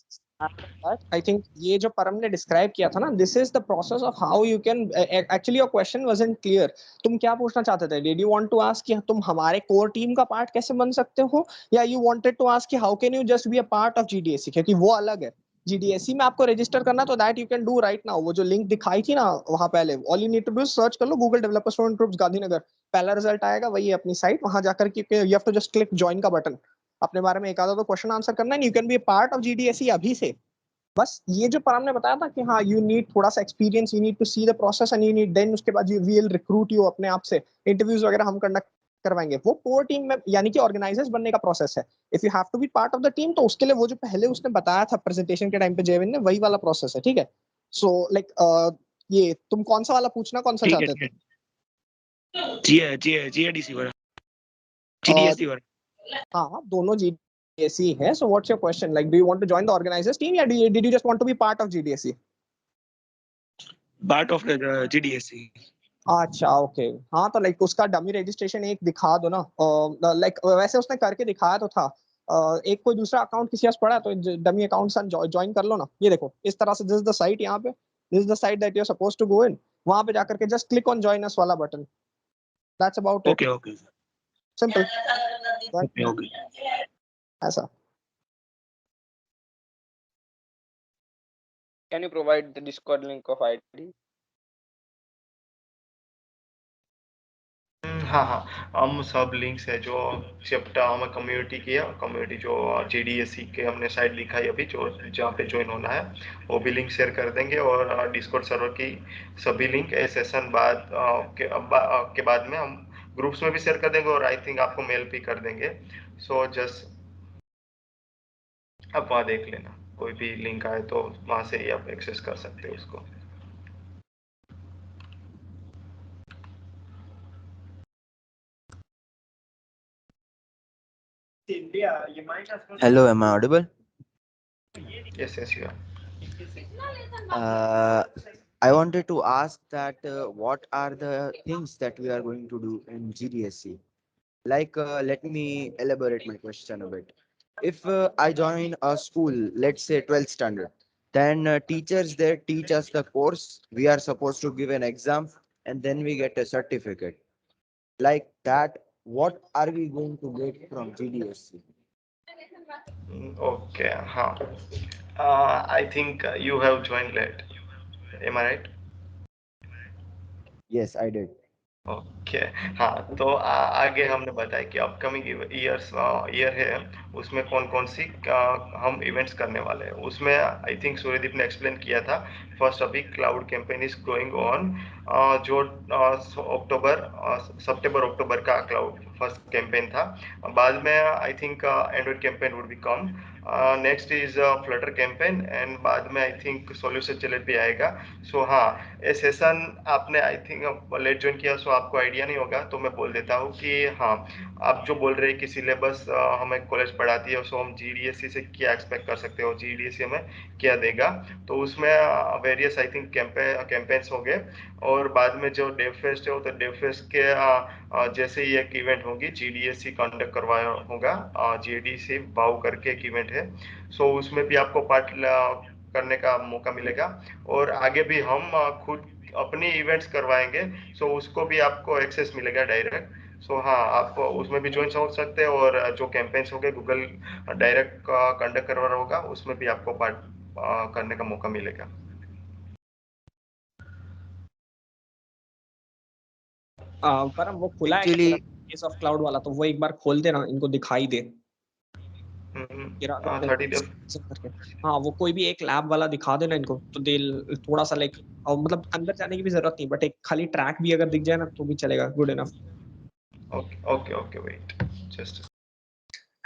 आई थिंक ये जो परम ने डिस्क्राइब किया था ना, this is the process of how you can actually your question wasn't clear. तुम क्या पूछना चाहते थे? Did you want to ask कि तुम हमारे कोर टीम का पार्ट कैसे बन सकते हो, या यू वांटेड टू आस्क कि how can you just be a part of GDSC? क्योंकि वो अलग है। GDSC में आपको रजिस्टर करना, तो that you can do right now. वो जो लिंक दिखाई थी ना वहां, पहले all you need to do search कर लो Google developer student groups Gandhinagar, पहला रिजल्ट आएगा वही है अपनी साइट, वहां जाकर के you have to just click join का बटन, अपने बारे में एक आधा तो क्वेश्चन आंसर करना है, you can be part of GDSC अभी से। बस ये जो परम ने बताया था कि हाँ, यू नीड थोड़ा सा experience, you need to see the process and you need then उसके बाद वी विल रिक्रूट यू अपने आप से, इंटरव्यूज वगैरह हम कंडक्ट करवाएंगे। वो कोर टीम में यानी कि ऑर्गेनाइजर्स बनने का प्रोसेस है। If you have to be part of the team, तो उसके लिए वो जो पहले उसने बताया था प्रेजेंटेशन के टाइम पे जयविन ने, वही वाला प्रोसेस है, ठीक है? सो लाइक ये तुम कौन सा वाला पूछना कौन सा चाहते थे? GDSC वाला, GDSC वाला। हाँ, दोनों GDSC है। So what's your question? Like do you want to join the organizers team, या did you just want to be part of GDSC? Part of the GDSC। अच्छा, ओके। हाँ, तो लाइक उसका डमी रजिस्ट्रेशन एक दिखा दो ना। लाइक वैसे उसने करके दिखाया तो था। एक कोई दूसरा अकाउंट किसी पास पड़ा है तो डमी अकाउंट सन ज्वाइन कर लो ना। ये देखो इस तरह से, दिस इज द साइट, यहाँ पे this is the site that you are supposed to go in. वहां पे जाकर के just click on join us वाला button, that's about it. Okay okay, simple. Okay okay. ऐसा। Can you provide the Discord link of ID? हाँ हाँ, हम सब लिंक्स है जो चैप्टर हमें कम्युनिटी की है, कम्युनिटी जो GDSC के हमने साइट दिखाई अभी, जो जहाँ पे ज्वाइन होना है, वो भी लिंक शेयर कर देंगे। और डिस्कॉर्ड सर्वर की सभी लिंक सेशन के बाद में हम ग्रुप्स में भी शेयर कर देंगे और आई थिंक आपको मेल भी कर देंगे। सो जस्ट आप वहाँ देख लेना, कोई भी लिंक आए तो वहाँ से ही आप एक्सेस कर सकते हो उसको। Hello, am I audible? Yes, yes, you are. I wanted to ask that what are the things that we are going to do in GDSC? Like, let me elaborate my question a bit. If I join a school, let's say 12th standard, then teachers there teach us the course. We are supposed to give an exam and then we get a certificate. Like that, what are we going to get from GDSC? Okay, हाँ. I think you have joined late. Am I right? Yes, I did. Okay हाँ, तो आगे हमने बताया कि upcoming year है उसमें कौन कौन सी हम इवेंट्स करने वाले हैं। उसमें आई थिंक सूर्यदीप ने एक्सप्लेन किया था। फर्स्ट अभी cloud campaign is going on, जो सितंबर अक्टूबर का क्लाउड फर्स्ट कैंपेन था। बाद में I think Android campaign would be come, next is Flutter campaign, and बाद में आई थिंक सॉल्यूशन चैलेंज भी आएगा। सो हाँ, ये सेशन आपने आई थिंक लेट ज्वाइन किया, सो आपको आइडिया नहीं होगा, तो मैं बोल देता हूँ कि हाँ, आप जो बोल रहे हैं कि सिलेबस हमें कॉलेज पढ़ाती है, सो हम जीडीएससी से क्या एक्सपेक्ट कर सकते हो, जीडीएससी हमें क्या देगा। तो उसमें वेरियस आई थिंक कैंपेन्स हो गए, और बाद में जो डेव फेस्ट है, वो तो डेव फेस्ट के जैसे ही एक इवेंट होगी, जीडीएससी कंडक्ट करवाया होगा, जीडीसी वाव करके एक इवेंट है, सो उसमें भी आपको पार्ट करने का मौका मिलेगा। और आगे भी हम खुद अपनी इवेंट्स करवाएंगे, सो उसको भी आपको एक्सेस मिलेगा डायरेक्ट। सो हाँ, आप उसमें भी ज्वाइन हो सकते हैं, और जो कैंपेन्स हो गए गूगल डायरेक्ट कंडक्ट करवा रहा होगा, उसमें भी आपको पार्ट करने का मौका मिलेगा। पर वो खुला है Actually, केस ऑफ क्लाउड वाला, तो वो एक बार खोल देना, इनको दिखाई दे। 30 डेज करके हाँ, वो कोई भी एक लैब वाला दिखा देना इनको, तो दे थोड़ा सा लाइक, और मतलब अंदर जाने की भी जरूरत नहीं, बट एक खाली ट्रैक भी अगर दिख जाए ना तो भी चलेगा, good enough. Okay okay okay, wait just.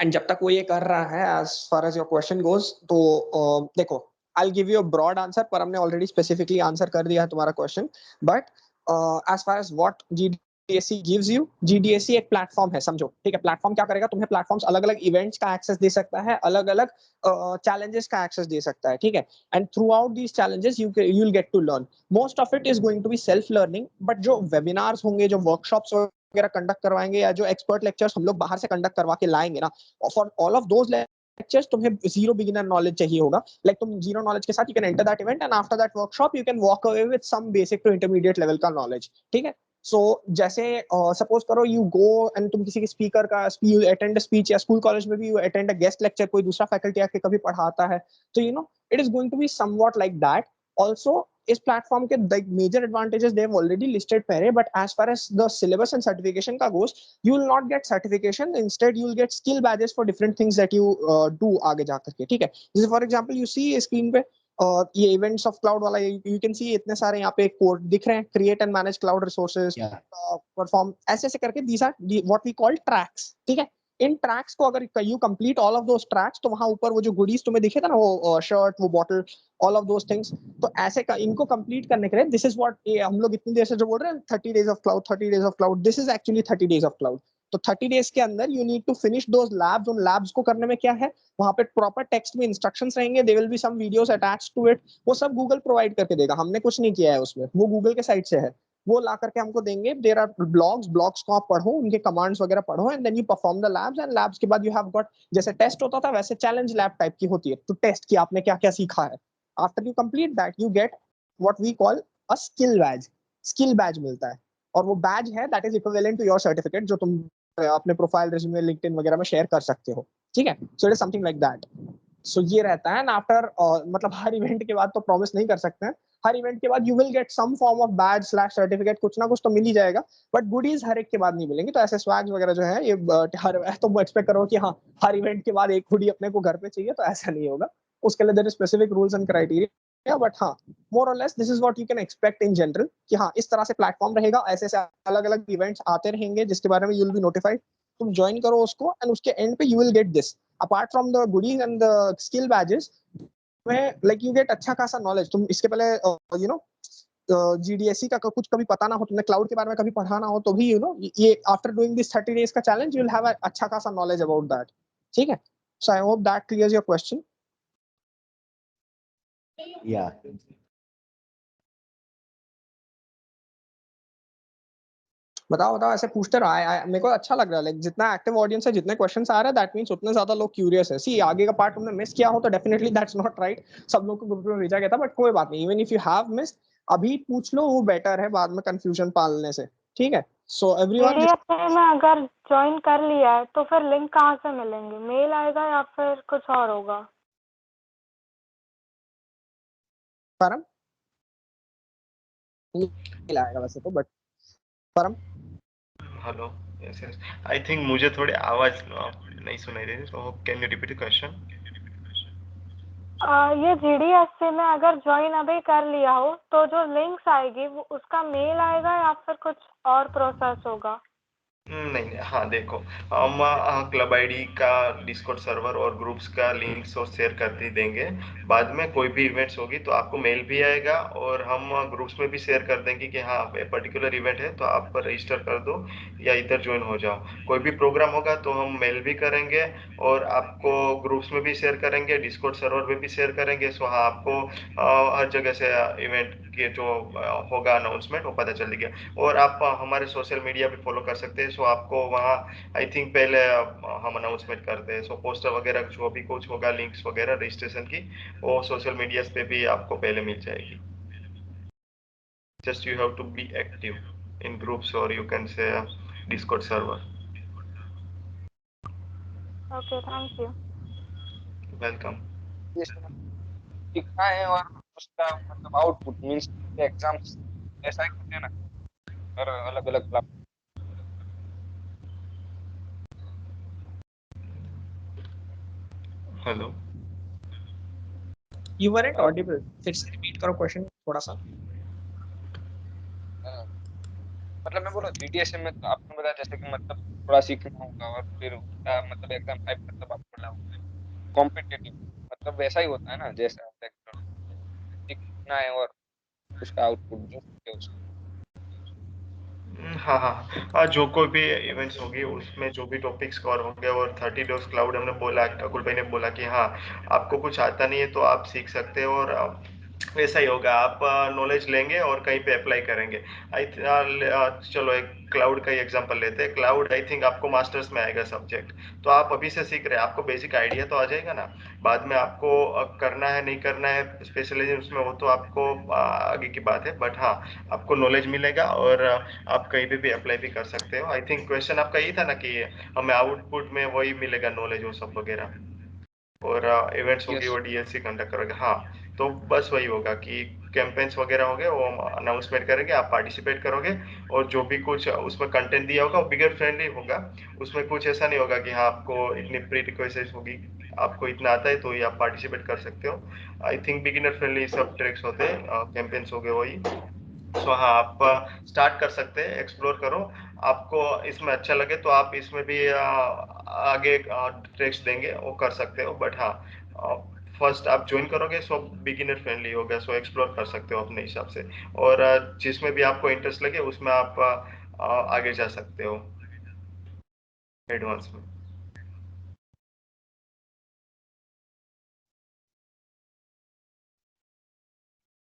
And जब तक वो ये कर रहा है, as far as your question goes, तो देखो, I will give you a broad answer, पर हमने ऑलरेडी स्पेसिफिकली आंसर कर दिया है तुम्हारा question. But as far as what GDSC gives you, GDSC एक प्लेटफॉर्म है, समझो, ठीक है। प्लेटफॉर्म क्या करेगा, तुम्हें प्लेटफॉर्म्स अलग अलग इवेंट्स का एक्सेस दे सकता है, अलग अलग चैलेंजेस का एक्सेस दे सकता है, ठीक है। And throughout these challenges you will get to learn. Most of it is going to be self learning, but जो वेबिनार्स होंगे, जो वर्कशॉप्स वगैरह कंडक्ट करवाएंगे, या जो एक्सपर्ट लेक्चर्स हम लोग बाहर से कंडक्ट करवा के लाएंगे ना, for all of those lectures तुम्हें जीरो बिगिनर नॉलेज चाहिए होगा। लाइक तुम जीरो नॉलेज के साथ you can enter that event, and after that workshop you can walk away with some basic to intermediate level का नॉलेज, ठीक है। सो जैसे सपोज करो यू गो एंड तुम किसी के स्पीकर का अटेंड स्पीच, या स्कूल कॉलेज में भी you attend a guest lecture, कोई दूसरा फैकल्टी आके कभी पढ़ाता है, तो you know it is going to be somewhat like that also. इस प्लेटफॉर्म के major advantages they have already listed पहले, but as far as the syllabus and certification का goes, you will not get certification, instead you will get skill badges for different things that you do आगे जाकर के, ठीक है। जैसे for example you see screen पे ये events of cloud वाला, यू कैन सी इतने सारे यहाँ पे कोड दिख रहे हैं, create and manage cloud resources, perform, ऐसे ऐसे करके these are what we call tracks, ठीक है। इन ट्रैक्स को अगर you complete all of those tracks, तो वहां ऊपर वो जो गुडीज तुम्हें दिखे था ना, वो शर्ट, वो bottle, all of those things, तो ऐसे का इनको कंप्लीट करने के लिए, दिस इज व्हाट हम लोग इतनी देर से जो बोल रहे हैं 30 days of cloud, 30 days of cloud, this is actually 30 days of cloud. तो 30 डेज के अंदर you need to finish those labs. उन लैब्स को करने में क्या है, वहां पे प्रॉपर टेक्स्ट में इंस्ट्रक्शंस रहेंगे, there will be some videos attached to it, वो सब गूगल प्रोवाइड करके देगा, हमने कुछ नहीं किया है उसमें, वो गूगल के साइड से है, वो ला करके हमको देंगे। देयर आर ब्लॉग्स को आप पढ़ो, उनके कमांड्स वगैरह पढ़ो, and then you perform the labs, and labs के बाद यू हैव गॉट, जैसे टेस्ट होता था वैसे चैलेंज लैब टाइप की होती है, टू टेस्ट कि आपने क्या क्या सीखा है। After you complete that you get what we call a skill badge मिलता है, और वो बैज है that is equivalent to your certificate, जो तुम अपने प्रोफाइल, रिज्यूमे, लिंक्डइन वगैरह में शेयर कर सकते हो, ठीक है। So it is something like that. So ये रहता है, एंड आफ्टर मतलब हर इवेंट के बाद तो प्रॉमिस नहीं कर सकते हैं, हर इवेंट के बाद you will get some form of badge slash certificate, कुछ ना कुछ तो मिल ही जाएगा, बट गुडीज हर एक के बाद नहीं मिलेंगी। तो ऐसे स्वैग्स वगैरह जो है ये हर, तो एक्सपेक्ट करो कि हाँ हर इवेंट के बाद एक हुडी अपने को घर पे चाहिए, तो ऐसा नहीं होगा, उसके लिए there is specific rules and criteria. But हाँ, मोर और less this is what you can expect in general, कि हाँ इस तरह से प्लेटफॉर्म रहेगा, ऐसे ऐसे अलग अलग इवेंट्स आते रहेंगे, जिसके बारे में यू विल बी नोटिफाइड, तुम ज्वाइन करो उसको, एंड उसके एंड पे you will get this, apart from the goodies and the skill badges, में लाइक यू गेट अच्छा खासा नॉलेज। तुम इसके पहले यू नो GDSC का कुछ कभी पता ना हो, तुमने क्लाउड के बारे में कभी पढ़ा ना हो, तो भी यू नो ये आफ्टर डूइंग दिस 30 डेज का चैलेंज यू विल हैव अच्छा खासा नॉलेज अबाउट दैट, ठीक है। So I hope that clears your question. yeah. बताओ बताओ, ऐसे पूछते रहो, मेरे को अच्छा लग रहा है, लाइक जितना एक्टिव ऑडियंस है, जितने क्वेश्चंस आ रहे हैं, दैट मींस उतने ज्यादा लोग क्यूरियस है। सी आगे का पार्ट तुमने मिस किया हो तो डेफिनेटली दैट्स नॉट राइट, सब लोग को ग्रुप में भेजा गया था, बट कोई बात नहीं, even if you have missed, अभी पूछ लो, वो बेटर है बाद में कंफ्यूजन पालने से, ठीक है। सो एवरीवन, में अगर ज्वाइन कर लिया है तो फिर लिंक कहाँ से मिलेंगे, मेल आएगा या फिर कुछ और होगा? परम नहीं आएगा वैसे तो, बट परम hello, yes yes I think मुझे थोड़ी आवाज नहीं सुनाई दे रही, तो can you repeat the question? ये GDSC में अगर ज्वाइन अभी कर लिया हो तो जो लिंक्स आएगी वो उसका मेल आएगा या फिर कुछ और प्रोसेस होगा? नहीं, हाँ देखो, हम क्लब आईडी का डिस्कॉर्ड सर्वर और ग्रुप्स का लिंक्स और शेयर कर ही देंगे। बाद में कोई भी इवेंट्स होगी तो आपको मेल भी आएगा और हम ग्रुप्स में भी शेयर कर देंगे कि हाँ पर्टिकुलर इवेंट है तो आप रजिस्टर कर दो या इधर ज्वाइन हो जाओ। कोई भी प्रोग्राम होगा तो हम मेल भी करेंगे और आपको ग्रुप्स में भी शेयर करेंगे, डिस्कॉर्ड सर्वर में भी शेयर करेंगे। सो हाँ, आपको हर जगह से इवेंट के जो होगा अनाउंसमेंट वो पता चलेगा। और आप हमारे सोशल मीडिया पे फॉलो कर सकते हैं। सो आपको वहाँ आई थिंक पहले हम अनाउंसमेंट करते हैं। सो पोस्टर वगैरह जो भी कुछ होगा, लिंक्स वगैरह रजिस्ट्रेशन की, वो सोशल मीडिया पे भी आपको पहले मिल जाएगी। Just you have to be active in groups और you can say Discord server. Okay, thank you. Welcome. लिखना है और उसका मतलब आउटपुट मींस एग्जाम्स ऐसा ही होते हैं ना, और अलग अलग class. Hello, You weren't audible. फिर से रिपीट करो क्वेश्चन थोड़ा सा। मतलब मैं बोला GDSM में तो आपने बताया जैसे कि मतलब थोड़ा सीखना होगा और फिर उसका मतलब एग्जाम टाइप मतलब आपको बोला कॉम्पिटिटिव, मतलब वैसा ही होता है ना जैसा सीखना है और उसका आउटपुट जो है उसका। हाँ हाँ हाँ, जो कोई भी इवेंट्स होगी उसमें जो भी टॉपिक्स कवर होंगे और 30 डेज क्लाउड हमने बोला, अकुल भाई ने बोला कि हाँ आपको कुछ आता नहीं है तो आप सीख सकते हो और वैसा ही होगा। आप नॉलेज लेंगे और कहीं पे अप्लाई करेंगे। चलो एक क्लाउड का ही एग्जांपल लेते हैं। क्लाउड आई थिंक आपको मास्टर्स में आएगा सब्जेक्ट, तो आप अभी से सीख रहे हैं, आपको बेसिक आइडिया तो आ जाएगा ना। बाद में आपको करना है नहीं करना है स्पेशलाइजेशन उसमें, वो तो आपको आगे की बात है। बट हाँ, आपको नॉलेज मिलेगा और आप कहीं पे भी अप्लाई भी कर सकते हो। आई थिंक क्वेश्चन आपका यही था ना कि हमें आउटपुट में वही मिलेगा, नॉलेज वो सब वगैरह, और इवेंट्स होगी यस वो डीएलसी कंडक्ट करोगे। हाँ, तो बस वही होगा कि कैंपेन्स वगैरह हो गए वो हम अनाउंसमेंट करेंगे, आप पार्टिसिपेट करोगे और जो भी कुछ उसमें कंटेंट दिया होगा वो बिगर फ्रेंडली होगा। उसमें कुछ ऐसा नहीं होगा कि हाँ आपको इतनी प्री रिक्वेस्ट होगी, आपको इतना आता है तो ही आप पार्टिसिपेट कर सकते हो। आई थिंक बिगिनर फ्रेंडली सब ट्रैक्स होते हैं, कैंपेन्स हो गए वही। सो हाँ, आप स्टार्ट कर सकते हैं, एक्सप्लोर करो। आपको इसमें अच्छा लगे तो आप इसमें भी आगे ट्रैक्स देंगे वो कर सकते हो। बट हाँ, फर्स्ट आप ज्वाइन करोगे सो बिगिनर फ्रेंडली होगा, सो एक्सप्लोर कर सकते हो अपने हिसाब से। और जिसमें भी आपको इंटरेस्ट लगे उसमें आप आगे जा सकते हो एडवांस में।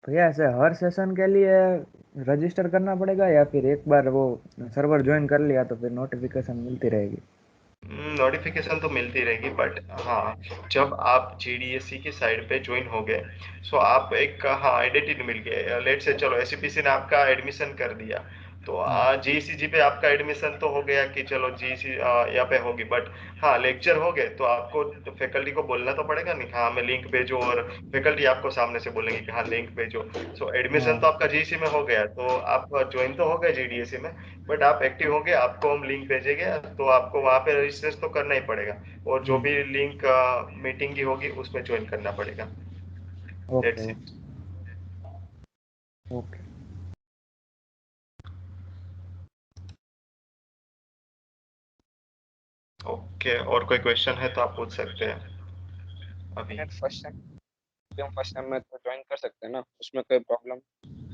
भैया ऐसे हर सेशन के लिए रजिस्टर करना पड़ेगा या फिर एक बार वो सर्वर ज्वाइन कर लिया तो फिर नोटिफिकेशन मिलती रहेगी? नोटिफिकेशन तो मिलती रहेगी, बट हाँ जब आप जीडीएससी की साइड पे ज्वाइन हो गए सो आप एक हाँ आइडेंटिटी मिल गया। लेट से चलो एससीपीसी ने आपका एडमिशन कर दिया तो जीसीजी पे आपका एडमिशन तो हो गया कि चलो जीसी यहाँ पे होगी। बट हाँ लेक्चर हो गए तो आपको तो फैकल्टी को बोलना तो पड़ेगा नहीं, हाँ हमें लिंक भेजो, और फैकल्टी आपको सामने से बोलेंगे कि हाँ लिंक भेजो। सो एडमिशन तो आपका जीसी में हो गया तो आप ज्वाइन तो हो गए जीडीएससी में, बट आप एक्टिव होंगे, आपको हम लिंक भेजेंगे तो आपको वहाँ पे रजिस्ट्रेशन तो करना ही पड़ेगा। और जो भी लिंक मीटिंग की होगी उसमें ज्वाइन करना पड़ेगा। Okay that's it. Okay. Okay, और कोई क्वेश्चन है तो आप पूछ सकते हैं अभी। फर्स्ट टाइम फर्स्ट टाइम में तो ज्वाइन कर सकते हैं ना, उसमें कोई प्रॉब्लम?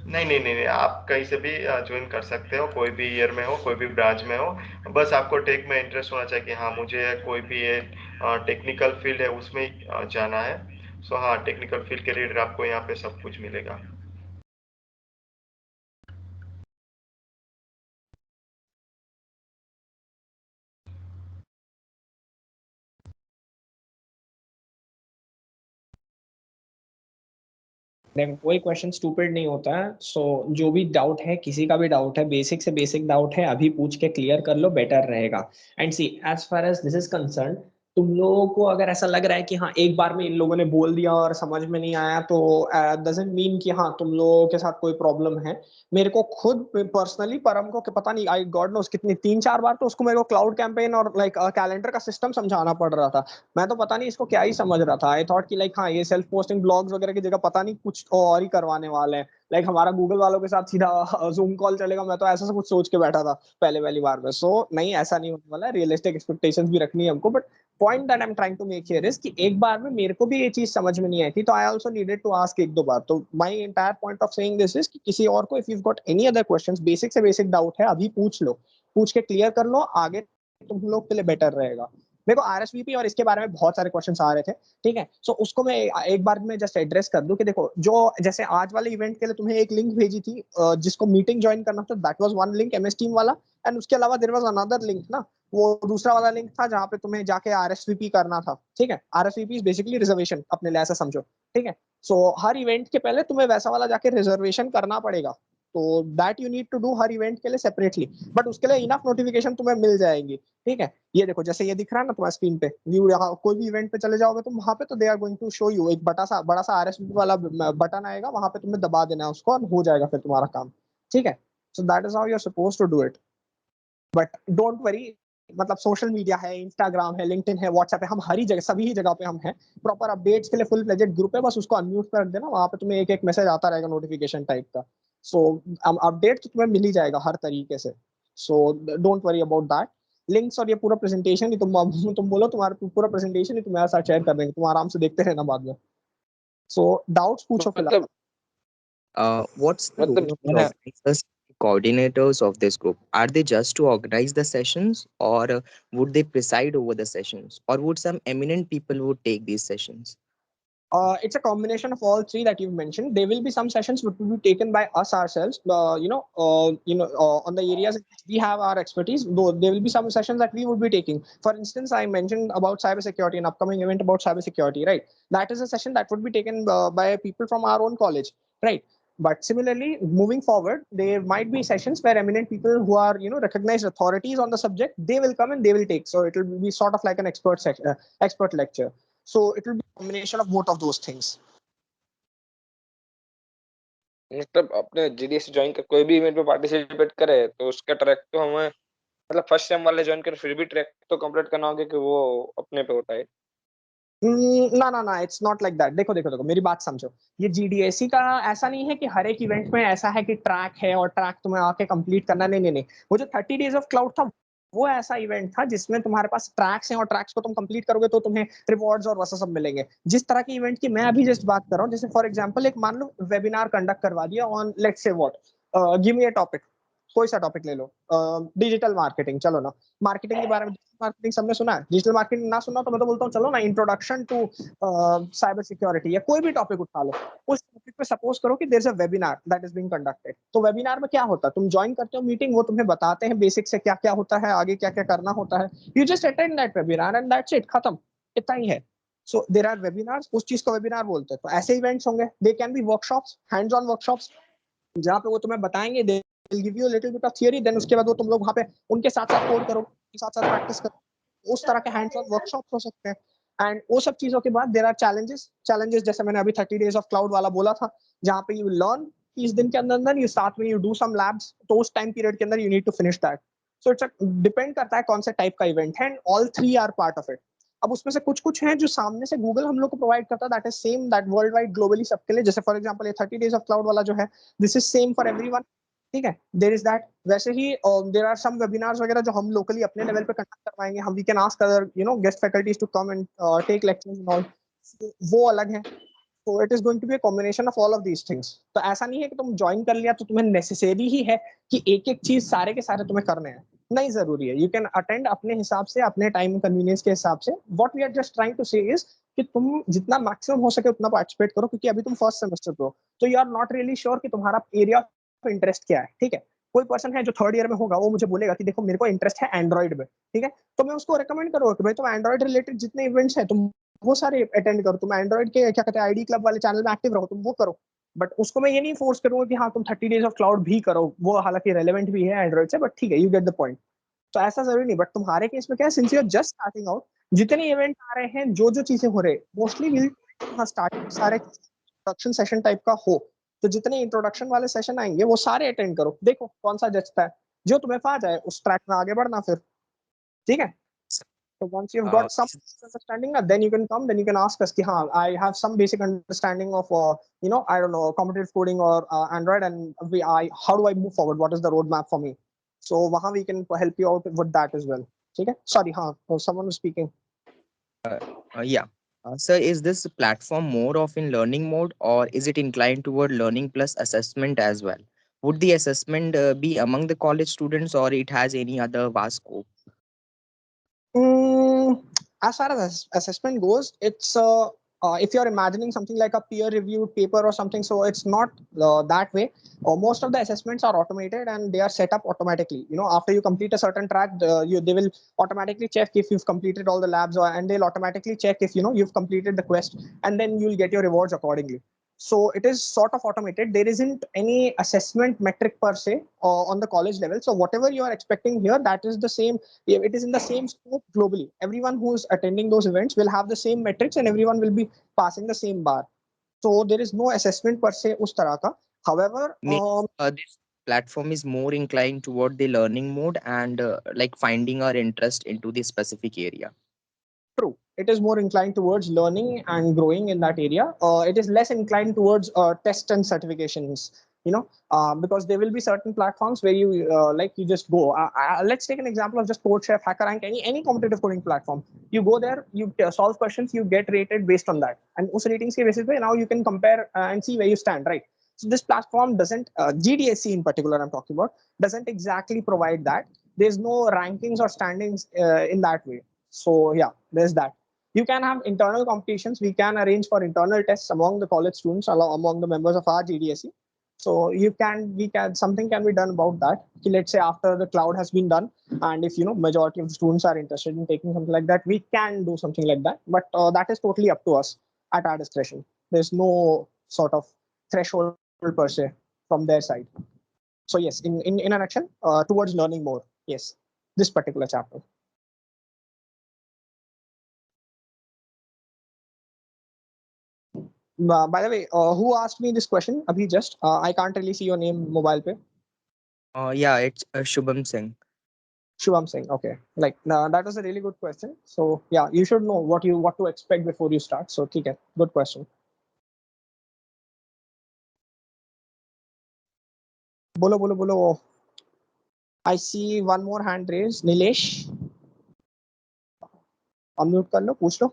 नहीं नहीं नहीं नहीं, आप कहीं से भी ज्वाइन कर सकते हो, कोई भी ईयर में हो, कोई भी ब्रांच में हो। बस आपको टेक में इंटरेस्ट होना चाहिए कि हाँ मुझे कोई भी टेक्निकल फील्ड है उसमें जाना है। सो हाँ, टेक्निकल फील्ड के रिलेटेड आपको यहाँ पे सब कुछ मिलेगा। देखो कोई क्वेश्चन स्टूपिड नहीं होता है। सो जो भी डाउट है, किसी का भी डाउट है, बेसिक से बेसिक डाउट है, अभी पूछ के क्लियर कर लो, बेटर रहेगा। And see as far as this is concern, तुम लोगों को अगर ऐसा लग रहा है कि हाँ एक बार में इन लोगों ने बोल दिया और समझ में नहीं आया, तो डजंट मीन कि हाँ तुम लोगों के साथ कोई प्रॉब्लम है। मेरे को खुद पर्सनली परम को पता नहीं, आई गॉड नोस कितनी 3-4 बार तो उसको मेरे को क्लाउड कैंपेन और लाइक कैलेंडर का सिस्टम समझाना पड़ रहा था। मैं तो पता नहीं इसको क्या ही समझ रहा था। आई थॉट कि लाइक हाँ ये सेल्फ पोस्टिंग ब्लॉग्स वगैरह की जगह पता नहीं कुछ और ही करवाने वाले हैं, लाइक हमारा गूगल वालों के साथ सीधा जूम कॉल चलेगा। मैं तो ऐसा सब कुछ सोच के बैठा था पहले वाली बार में। सो नहीं, ऐसा नहीं होने वाला, रियलिस्टिक एक्सपेक्टेशंस भी रखनी है हमको। But point that I am trying to make here is कि एक बार में मेरे को भी ये चीज समझ में नहीं आई थी, तो I also needed to ask 1-2 बार। तो my entire point of saying this is कि किसी और को if you got any other questions, basic से बेसिक डाउट है, अभी पूछ लो, पूछ के क्लियर कर लो, आगे तुम लोग के लिए बेटर रहेगा। मेरे को आरएसवीपी और इसके बारे में बहुत सारे क्वेश्चंस आ रहे थे, ठीक है। सो उसको मैं एक बार में जस्ट एड्रेस कर दूं कि देखो, जो जैसे आज वाले इवेंट के लिए तुम्हें एक लिंक भेजी थी जिसको मीटिंग ज्वाइन करना था, that was one link MS team वाला। एंड उसके अलावा देयर वाज अनदर लिंक ना, वो दूसरा वाला लिंक था जहाँ पे तुम्हें जाके आरएसवीपी करना था, ठीक है। आरएसवीपी इज बेसिकली रिजर्वेशन, अपने लिए ऐसा समझो, ठीक है। सो हर इवेंट के पहले तुम्हें वैसा वाला जाके रिजर्वेशन करना पड़ेगा, तो that you need to do हर इवेंट के लिए सेपरेटली। बट उसके लिए इनफ नोटिफिकेशन तुम्हें मिल जाएंगी, ठीक है। ये देखो जैसे ये दिख रहा है ना तुम्हारे स्क्रीन पे व्यू, यहाँ कोई भी इवेंट पे चले जाओगे तुम, वहां पे तो they are going to show you एक बड़ा सा आरएसवीपी वाला बटन आएगा, वहां पे तुम्हें दबा देना है उसको और हो जाएगा फिर तुम्हारा काम, ठीक है। So that is how you are suppose to do it. But don't worry, मतलब सोशल मीडिया है, इंस्टाग्राम है, लिंक्डइन है, व्हाट्सएप है, हम हर ही जगह सभी ही जगह पे हम हैं। प्रॉपर अपडेट्स के लिए फुल फ्लेजेड ग्रुप है, बस उसको अनम्यूट कर देना, वहां पे तुम्हें एक एक मैसेज आता रहेगा नोटिफिकेशन टाइप का। सो अपडेट तो तुम्हें मिल ही जाएगा हर तरीके से। सो don't worry about that. Links और ये पूरा प्रेजेंटेशन ही तुम बोलो, तुम्हारा पूरा प्रेजेंटेशन ही तुम्हारे साथ शेयर कर देंगे, तुम आराम से देखते रहना बाद में। सो डाउट्स पूछो फिलहाल। What's the role of the मैंने organizers, coordinators of this group? Are they just to organize the sessions, or would they preside over the sessions, or would some eminent people would take these sessions? It's a combination of all three that you've mentioned. There will be some sessions which will be taken by us ourselves, on the areas in which we have our expertise. Though there will be some sessions that we would be taking. For instance, I mentioned about cybersecurity, an upcoming event about cybersecurity, right? That is a session that would be taken by people from our own college, right? But similarly, moving forward, there might be sessions where eminent people who are, recognized authorities on the subject, they will come and they will take. So it will be sort of like an expert lecture. So it will be a combination of both of those things. मतलब अपने GDS join कर कोई भी event में participate करे तो उसका track तो हमें, मतलब फर्स्ट सेम वाले ज्वाइन कर फिर भी ट्रैक तो कंप्लीट करना होगा कि वो अपने पे होता है। ना, इट्स नॉट लाइक दैट। देखो मेरी बात समझो। ये जीडीएससी का ऐसा नहीं है कि हर एक इवेंट में ऐसा है कि ट्रैक है और ट्रैक तुम्हें आके कंप्लीट करना। नहीं। वो जो 30 डेज ऑफ क्लाउड था, वो ऐसा इवेंट था जिसमें तुम्हारे पास ट्रैक्स हैं और ट्रैक्स को तुम कंप्लीट करोगे तो तुम्हें रिवॉर्ड्स और वैसा सब मिलेंगे। जिस तरह की इवेंट की मैं अभी जस्ट बात कर रहा हूँ, जैसे फॉर एग्जांपल एक मान लो वेबिनार कंडक्ट करवा दिया on let's say what, give me a topic, कोई सा टॉपिक ले लो, डिजिटल मार्केटिंग, चलो ना। मार्केटिंग के बारे में, मार्केटिंग सबने सुना है, डिजिटल मार्केटिंग ना सुना तो मैं तो बोलता हूँ चलो ना, इंट्रोडक्शन टू साइबर सिक्योरिटी या कोई भी टॉपिक उठा लो। उस टॉपिक पे सपोज करो कि there is a webinar that is being conducted. तो वेबिनार में क्या होता है, तुम ज्वाइन करते हो मीटिंग, वो तुम्हें बताते हैं बेसिक से क्या क्या होता है, आगे क्या क्या करना होता है। You just attend that webinar and that's it, खत्म, इतना ही है। सो देयर आर वेबिनार्स, उस चीज को वेबिनार बोलते हैं। तो ऐसे इवेंट्स होंगे, they can be workshops, hands on workshops, जहाँ पे वो तुम्हें बताएंगे, they will give you a little bit of theory, then उसके बाद वो तुम लोग वहाँ पे उनके साथ साथ कोड करो, उनके साथ साथ प्रैक्टिस करो। उस तरह के हैंड्स ऑन वर्कशॉप हो सकते हैं। एंड वो सब चीजों के बाद देयर आर चैलेंजेस जैसे मैंने अभी 30 डेज ऑफ क्लाउड वाला बोला था, जहाँ पे यू लर्न, इस दिन के अंदर यू साथ में यू डू सम लैब्स, तो उस टाइम पीरियड के अंदर you need to finish that. So it's depend करता है कौन से टाइप का इवेंट है, and all three are part of it. अब उसमें से कुछ कुछ हैं जो सामने से गूगल हम लोग को प्रोवाइड करता है, that is same, that world wide globally सबके लिए। जैसे फॉर एग्जांपल ये 30 डेज ऑफ क्लाउड वाला जो है, this is same for everyone, ठीक है। There is that. वैसे ही देयर आर सम वेबिनार्स वगैरह जो हम लोकली अपने लेवल पे कंडक्ट करवाएंगे, हम we can ask other guest faculties to come and take lectures and all, वो अलग है। तो it is going to be a combination of all of these things. तो ऐसा नहीं है कि तुम ज्वाइन कर लिया तो तुम्हें नेसेसरी ही है कि एक एक चीज सारे के सारे तुम्हें करने हैं, नहीं जरूरी है। यू कैन अटेंड अपने हिसाब से, अपने टाइम कन्वीनियंस के हिसाब से। What we are just trying to say is कि तुम जितना मैक्सिमम हो सके उतना पार्टिसिपेट करो, क्योंकि अभी तुम फर्स्ट सेमेस्टर पे हो, तो you are not really sure कि तुम्हारा एरिया ऑफ इंटरेस्ट क्या है, ठीक है। कोई पर्सन है जो थर्ड ईयर में होगा, वो मुझे बोलेगा कि देखो मेरे को इंटरेस्ट है एंड्रॉइड में, ठीक है। तो मैं उसको रिकमेंड करूंगा कि भाई तुम एंड्रॉइड रिलेटेड जितने इवेंट्स हैं तुम वो सारे अटेंड करो, तुम एंड्रॉइड के क्या कहते हैं आईडी क्लब वाले चैनल में एक्टिव रहो, तुम वो करो। बट उसको मैं ये नहीं फोर्स करूंगा कि हाँ तुम 30 डेज ऑफ क्लाउड भी करो, वो हालांकि रेलेवेंट भी है एंड्रॉइड से, बट ठीक है, यू गेट द पॉइंट। तो ऐसा जरूरी नहीं। बट तुम्हारे केस में क्या है, since you are just starting out, जितने इवेंट आ रहे हैं, जो जो चीजें हो रहे हैं, मोस्टली विल स्टार्ट सारे इंट्रोडक्शन सेशन टाइप का हो, तो जितने इंट्रोडक्शन वाले सेशन आएंगे वो सारे अटेंड करो, देखो कौन सा जचता है, जो तुम्हें पा जाए उस ट्रैक में आगे बढ़ना फिर, ठीक है। So once you've got some understanding, then you can come, then you can ask us, हाँ, I have some basic understanding of, I don't know, competitive coding or Android, and how do I move forward? What is the roadmap for me? So वहाँ we can help you out with that as well. ठीक है? Sorry, हाँ, someone was speaking. Yeah. Sir, is this platform more of in learning mode, or is it inclined toward learning plus assessment as well? Would the assessment be among the college students, or it has any other vast scope? As far as assessment goes, it's if you're imagining something like a peer-reviewed paper or something, so it's not that way. Most of the assessments are automated and they are set up automatically. After you complete a certain track, they will automatically check if you've completed all the labs, and they'll automatically check if you've completed the quest, and then you'll get your rewards accordingly. So it is sort of automated. There isn't any assessment metric per se on the college level. So whatever you are expecting here, that is the same. It is in the same scope globally. Everyone who is attending those events will have the same metrics, and everyone will be passing the same bar. So there is no assessment per se us tarah ka. However, This platform is more inclined toward the learning mode and like finding our interest into the specific area. True. It is more inclined towards learning and growing in that area. It is less inclined towards test and certifications, because there will be certain platforms where you you just go. Let's take an example of just CodeChef, HackerRank, any competitive coding platform. You go there, you solve questions, you get rated based on that. And us ratings ke basis pe now you can compare and see where you stand, right? So this platform doesn't, GDSC in particular I'm talking about, doesn't exactly provide that. There's no rankings or standings in that way. So yeah, there's that. You can have internal competitions. We can arrange for internal tests among the college students, among the members of our GDSE. So something can be done about that. Let's say after the cloud has been done, and if majority of the students are interested in taking something like that, we can do something like that. But that is totally up to us at our discretion. There's no sort of threshold per se from their side. So yes, in a nutshell, towards learning more. Yes, this particular chapter. By the way, who asked me this question? Abhi just. I can't really see your name mobile pe. Yeah, it's Shubham Singh. Shubham Singh. Okay. That was a really good question. So yeah, you should know what to expect before you start. So okay, good question. Bolo. I see one more hand raised. Nilesh. Unmute कर लो, पूछ लो,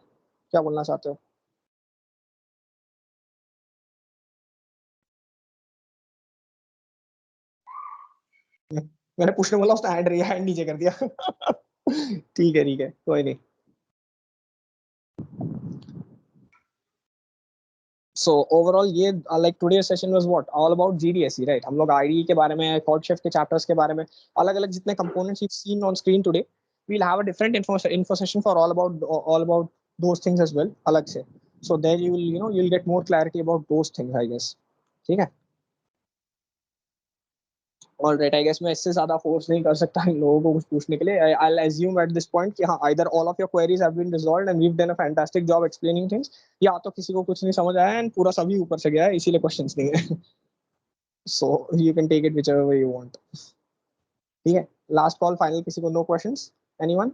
क्या बोलना चाहते हो? मैंने पूछने बोला, उसने हैंड नीचे कर दिया. ठीक है, कोई नहीं. So overall, ये today's session was what? All about GDSE, right? हम लोग IDE के बारे में, CodeChef के chapters के बारे में, अलग-अलग जितने components you've seen on screen today, we'll have a different info session for all about those things as well, अलग से. So there you'll get more clarity about those things, I guess. ठीक है? All right, I guess मैं इससे ज़्यादा force नहीं कर सकता इन लोगों को कुछ पूछने के लिए. I'll assume at this point कि हाँ, either all of your queries have been resolved and we've done a fantastic job explaining things, या तो किसी को कुछ नहीं समझ आया and पूरा सभी ऊपर से गया है, इसीलिए questions नहीं है. So you can take it whichever way you want. ठीक है, last call final, किसी को no questions? Anyone?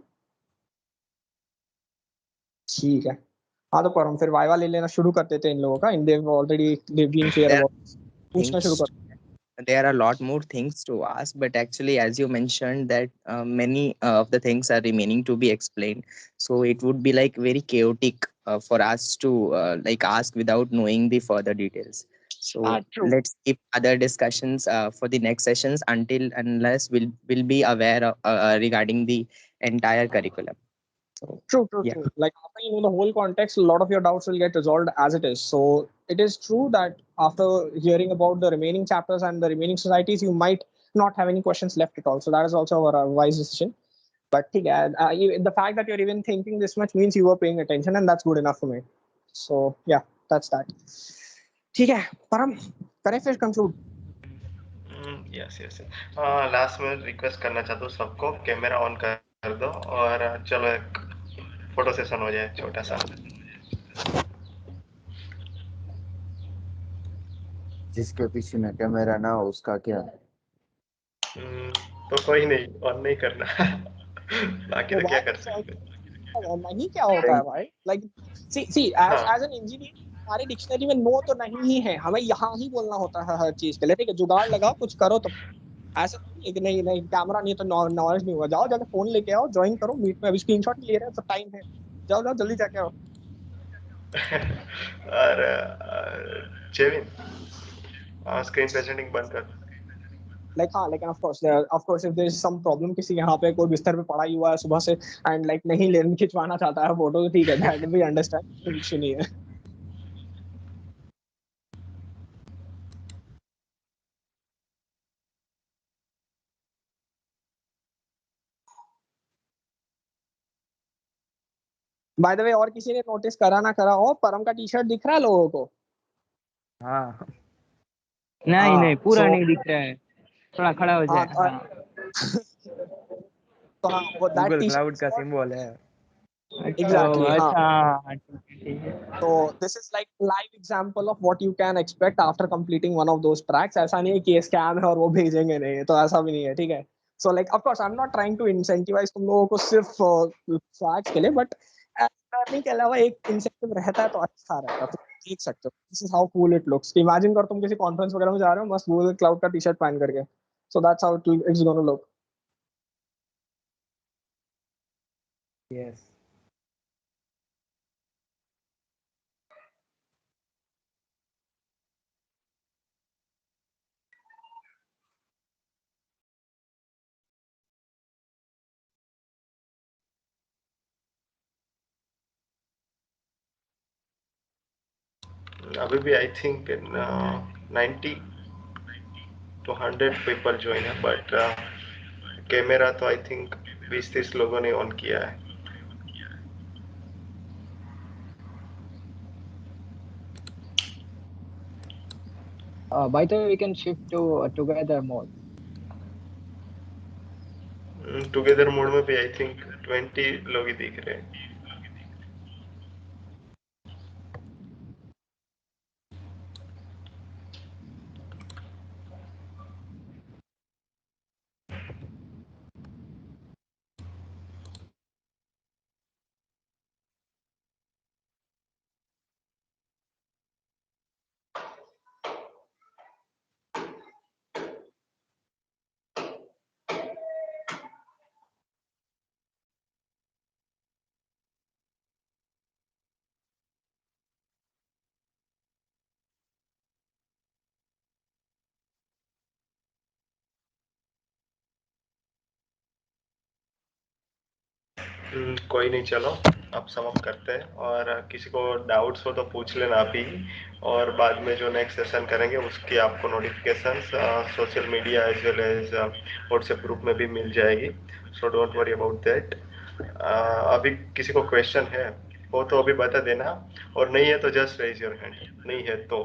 ठीक है, हाँ तो परम फिर वाइवा ले लेना शुरू कर देते हैं इन लोगों का. They've been clear about पूछना शुरू कर. There are a lot more things to ask, but actually, as you mentioned, that many of the things are remaining to be explained. So it would be very chaotic for us to ask without knowing the further details. So let's keep other discussions for the next sessions unless we'll be aware of, regarding the entire curriculum. So, True. After you know the whole context, a lot of your doubts will get resolved as it is. So it is true that after hearing about the remaining chapters and the remaining societies, you might not have any questions left at all. So that is also a wise decision. But the fact that you're even thinking this much means you were paying attention, and that's good enough for me. So yeah, that's that. ठीक है, परम, करें फिर conclude. Yes. Last में request करना चाहता हूँ सबको, कैमरा ऑन कर दो और चलो एक फोटो सेशन हो जाए छोटा सा। जिसके पीछे में कैमरा ना हो उसका क्या? तो कोई नहीं, ऑन नहीं करना। बाकी तो क्या कर सकते हैं। नहीं क्या होता है भाई, like see as an engineer हमारी डिक्शनरी में नो तो नहीं ही है, हमें यहाँ ही बोलना होता है हर चीज के लिए, ठीक है, जुगाड़ लगाओ कुछ करो तो। ऐसा नहीं है कि नहीं नहीं कैमरा नहीं तो नॉलेज नहीं हुआ, जाओ जाके फोन लेके आओ, ज्वाइन करो मीट में, अभी स्क्रीनशॉट ले रहे हैं तो टाइम है, जाओ जाओ जल्दी जाके आओ। और जेविन स्क्रीन प्रेजेंटिंग बंद कर। लाइक हाँ, लेकिन of course if there is some problem, किसी यहाँ पे कोई बिस्तर पे पड़ा ही हुआ है सुबह से एंड लाइक नहीं लेने खिंचवाना चाहता है फोटो, तो ठीक है, दैट भी अंडरस्टैंड, इश्यू नहीं है। बाय द वे, और किसी ने नोटिस करा ना करा हो, परम का टी शर्ट दिख रहा है लोगों को? हाँ नहीं नहीं पूरा so, नहीं दिख रहा है, थोड़ा खड़ा हो जाए। हाँ तो हाँ वो दैट गूगल टी क्लाउड का शर्ट सिंबल है। एग्जैक्टली। अच्छा तो this is like live example of what you can expect after completing one of those tracks. ऐसा नहीं है कि ये स्कैम है और वो भेजेंगे नहीं, तो ऐसा भी नहीं है, ठीक है। So like of course I am not trying to incentivize तुम लोगों को सिर्फ ट्रैक्स के लिए, बट लर्निंग के अलावा एक इंसेंटिव रहता है तो अच्छा रहता है, तो देख सकते हो this is how cool it looks. Imagine कर तुम किसी कॉन्फ्रेंस वगैरह में जा रहे हो मस्त गूगल क्लाउड का टी शर्ट पहन करके, so that's how it's gonna look. Yes अभी भी I think 90 to 100 people join है, बट कैमरा तो आई थिंक 20-30 लोगों ने ऑन किया है। By the way, we can shift to together mode. Together mode में भी आई थिंक 20 लोग ही दिख रहे हैं। कोई नहीं, चलो अब समाप्त करते हैं, और किसी को डाउट्स हो तो पूछ लेना आप ही, और बाद में जो नेक्स्ट सेशन करेंगे उसकी आपको notification social media as well as WhatsApp group में भी मिल जाएगी, so don't worry about that. अभी किसी को क्वेश्चन है हो तो अभी बता देना, और नहीं है तो जस्ट रेज योर हैंड, नहीं है तो।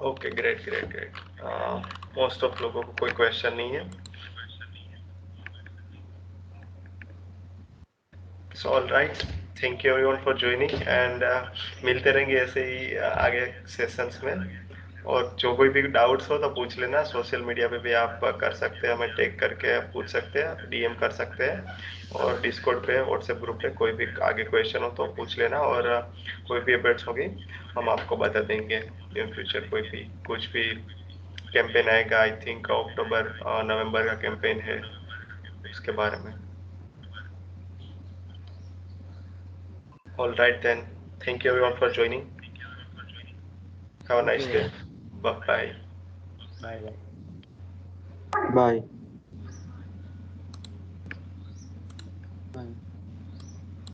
Okay, great great great. Most of लोगों को कोई क्वेश्चन नहीं है, so all right, thank you everyone for joining, and मिलते रहेंगे ऐसे ही आगे सेशंस में, और जो कोई भी डाउट्स हो तो पूछ लेना, सोशल मीडिया पे भी आप कर सकते हैं, हमें टैग करके पूछ सकते हैं, डीएम कर सकते हैं, और डिस्कॉर्ड पे व्हाट्सएप ग्रुप पे कोई भी आगे क्वेश्चन हो तो पूछ लेना, और कोई भी अपडेट्स होगी हम आपको बता देंगे इन फ्यूचर। कोई भी कुछ भी कैंपेन आएगा, आई थिंक अक्टूबर नवंबर का कैंपेन है, उसके बारे में। All right then. Thank you everyone for joining. Have a nice day. Bye bye. Bye bye. Bye.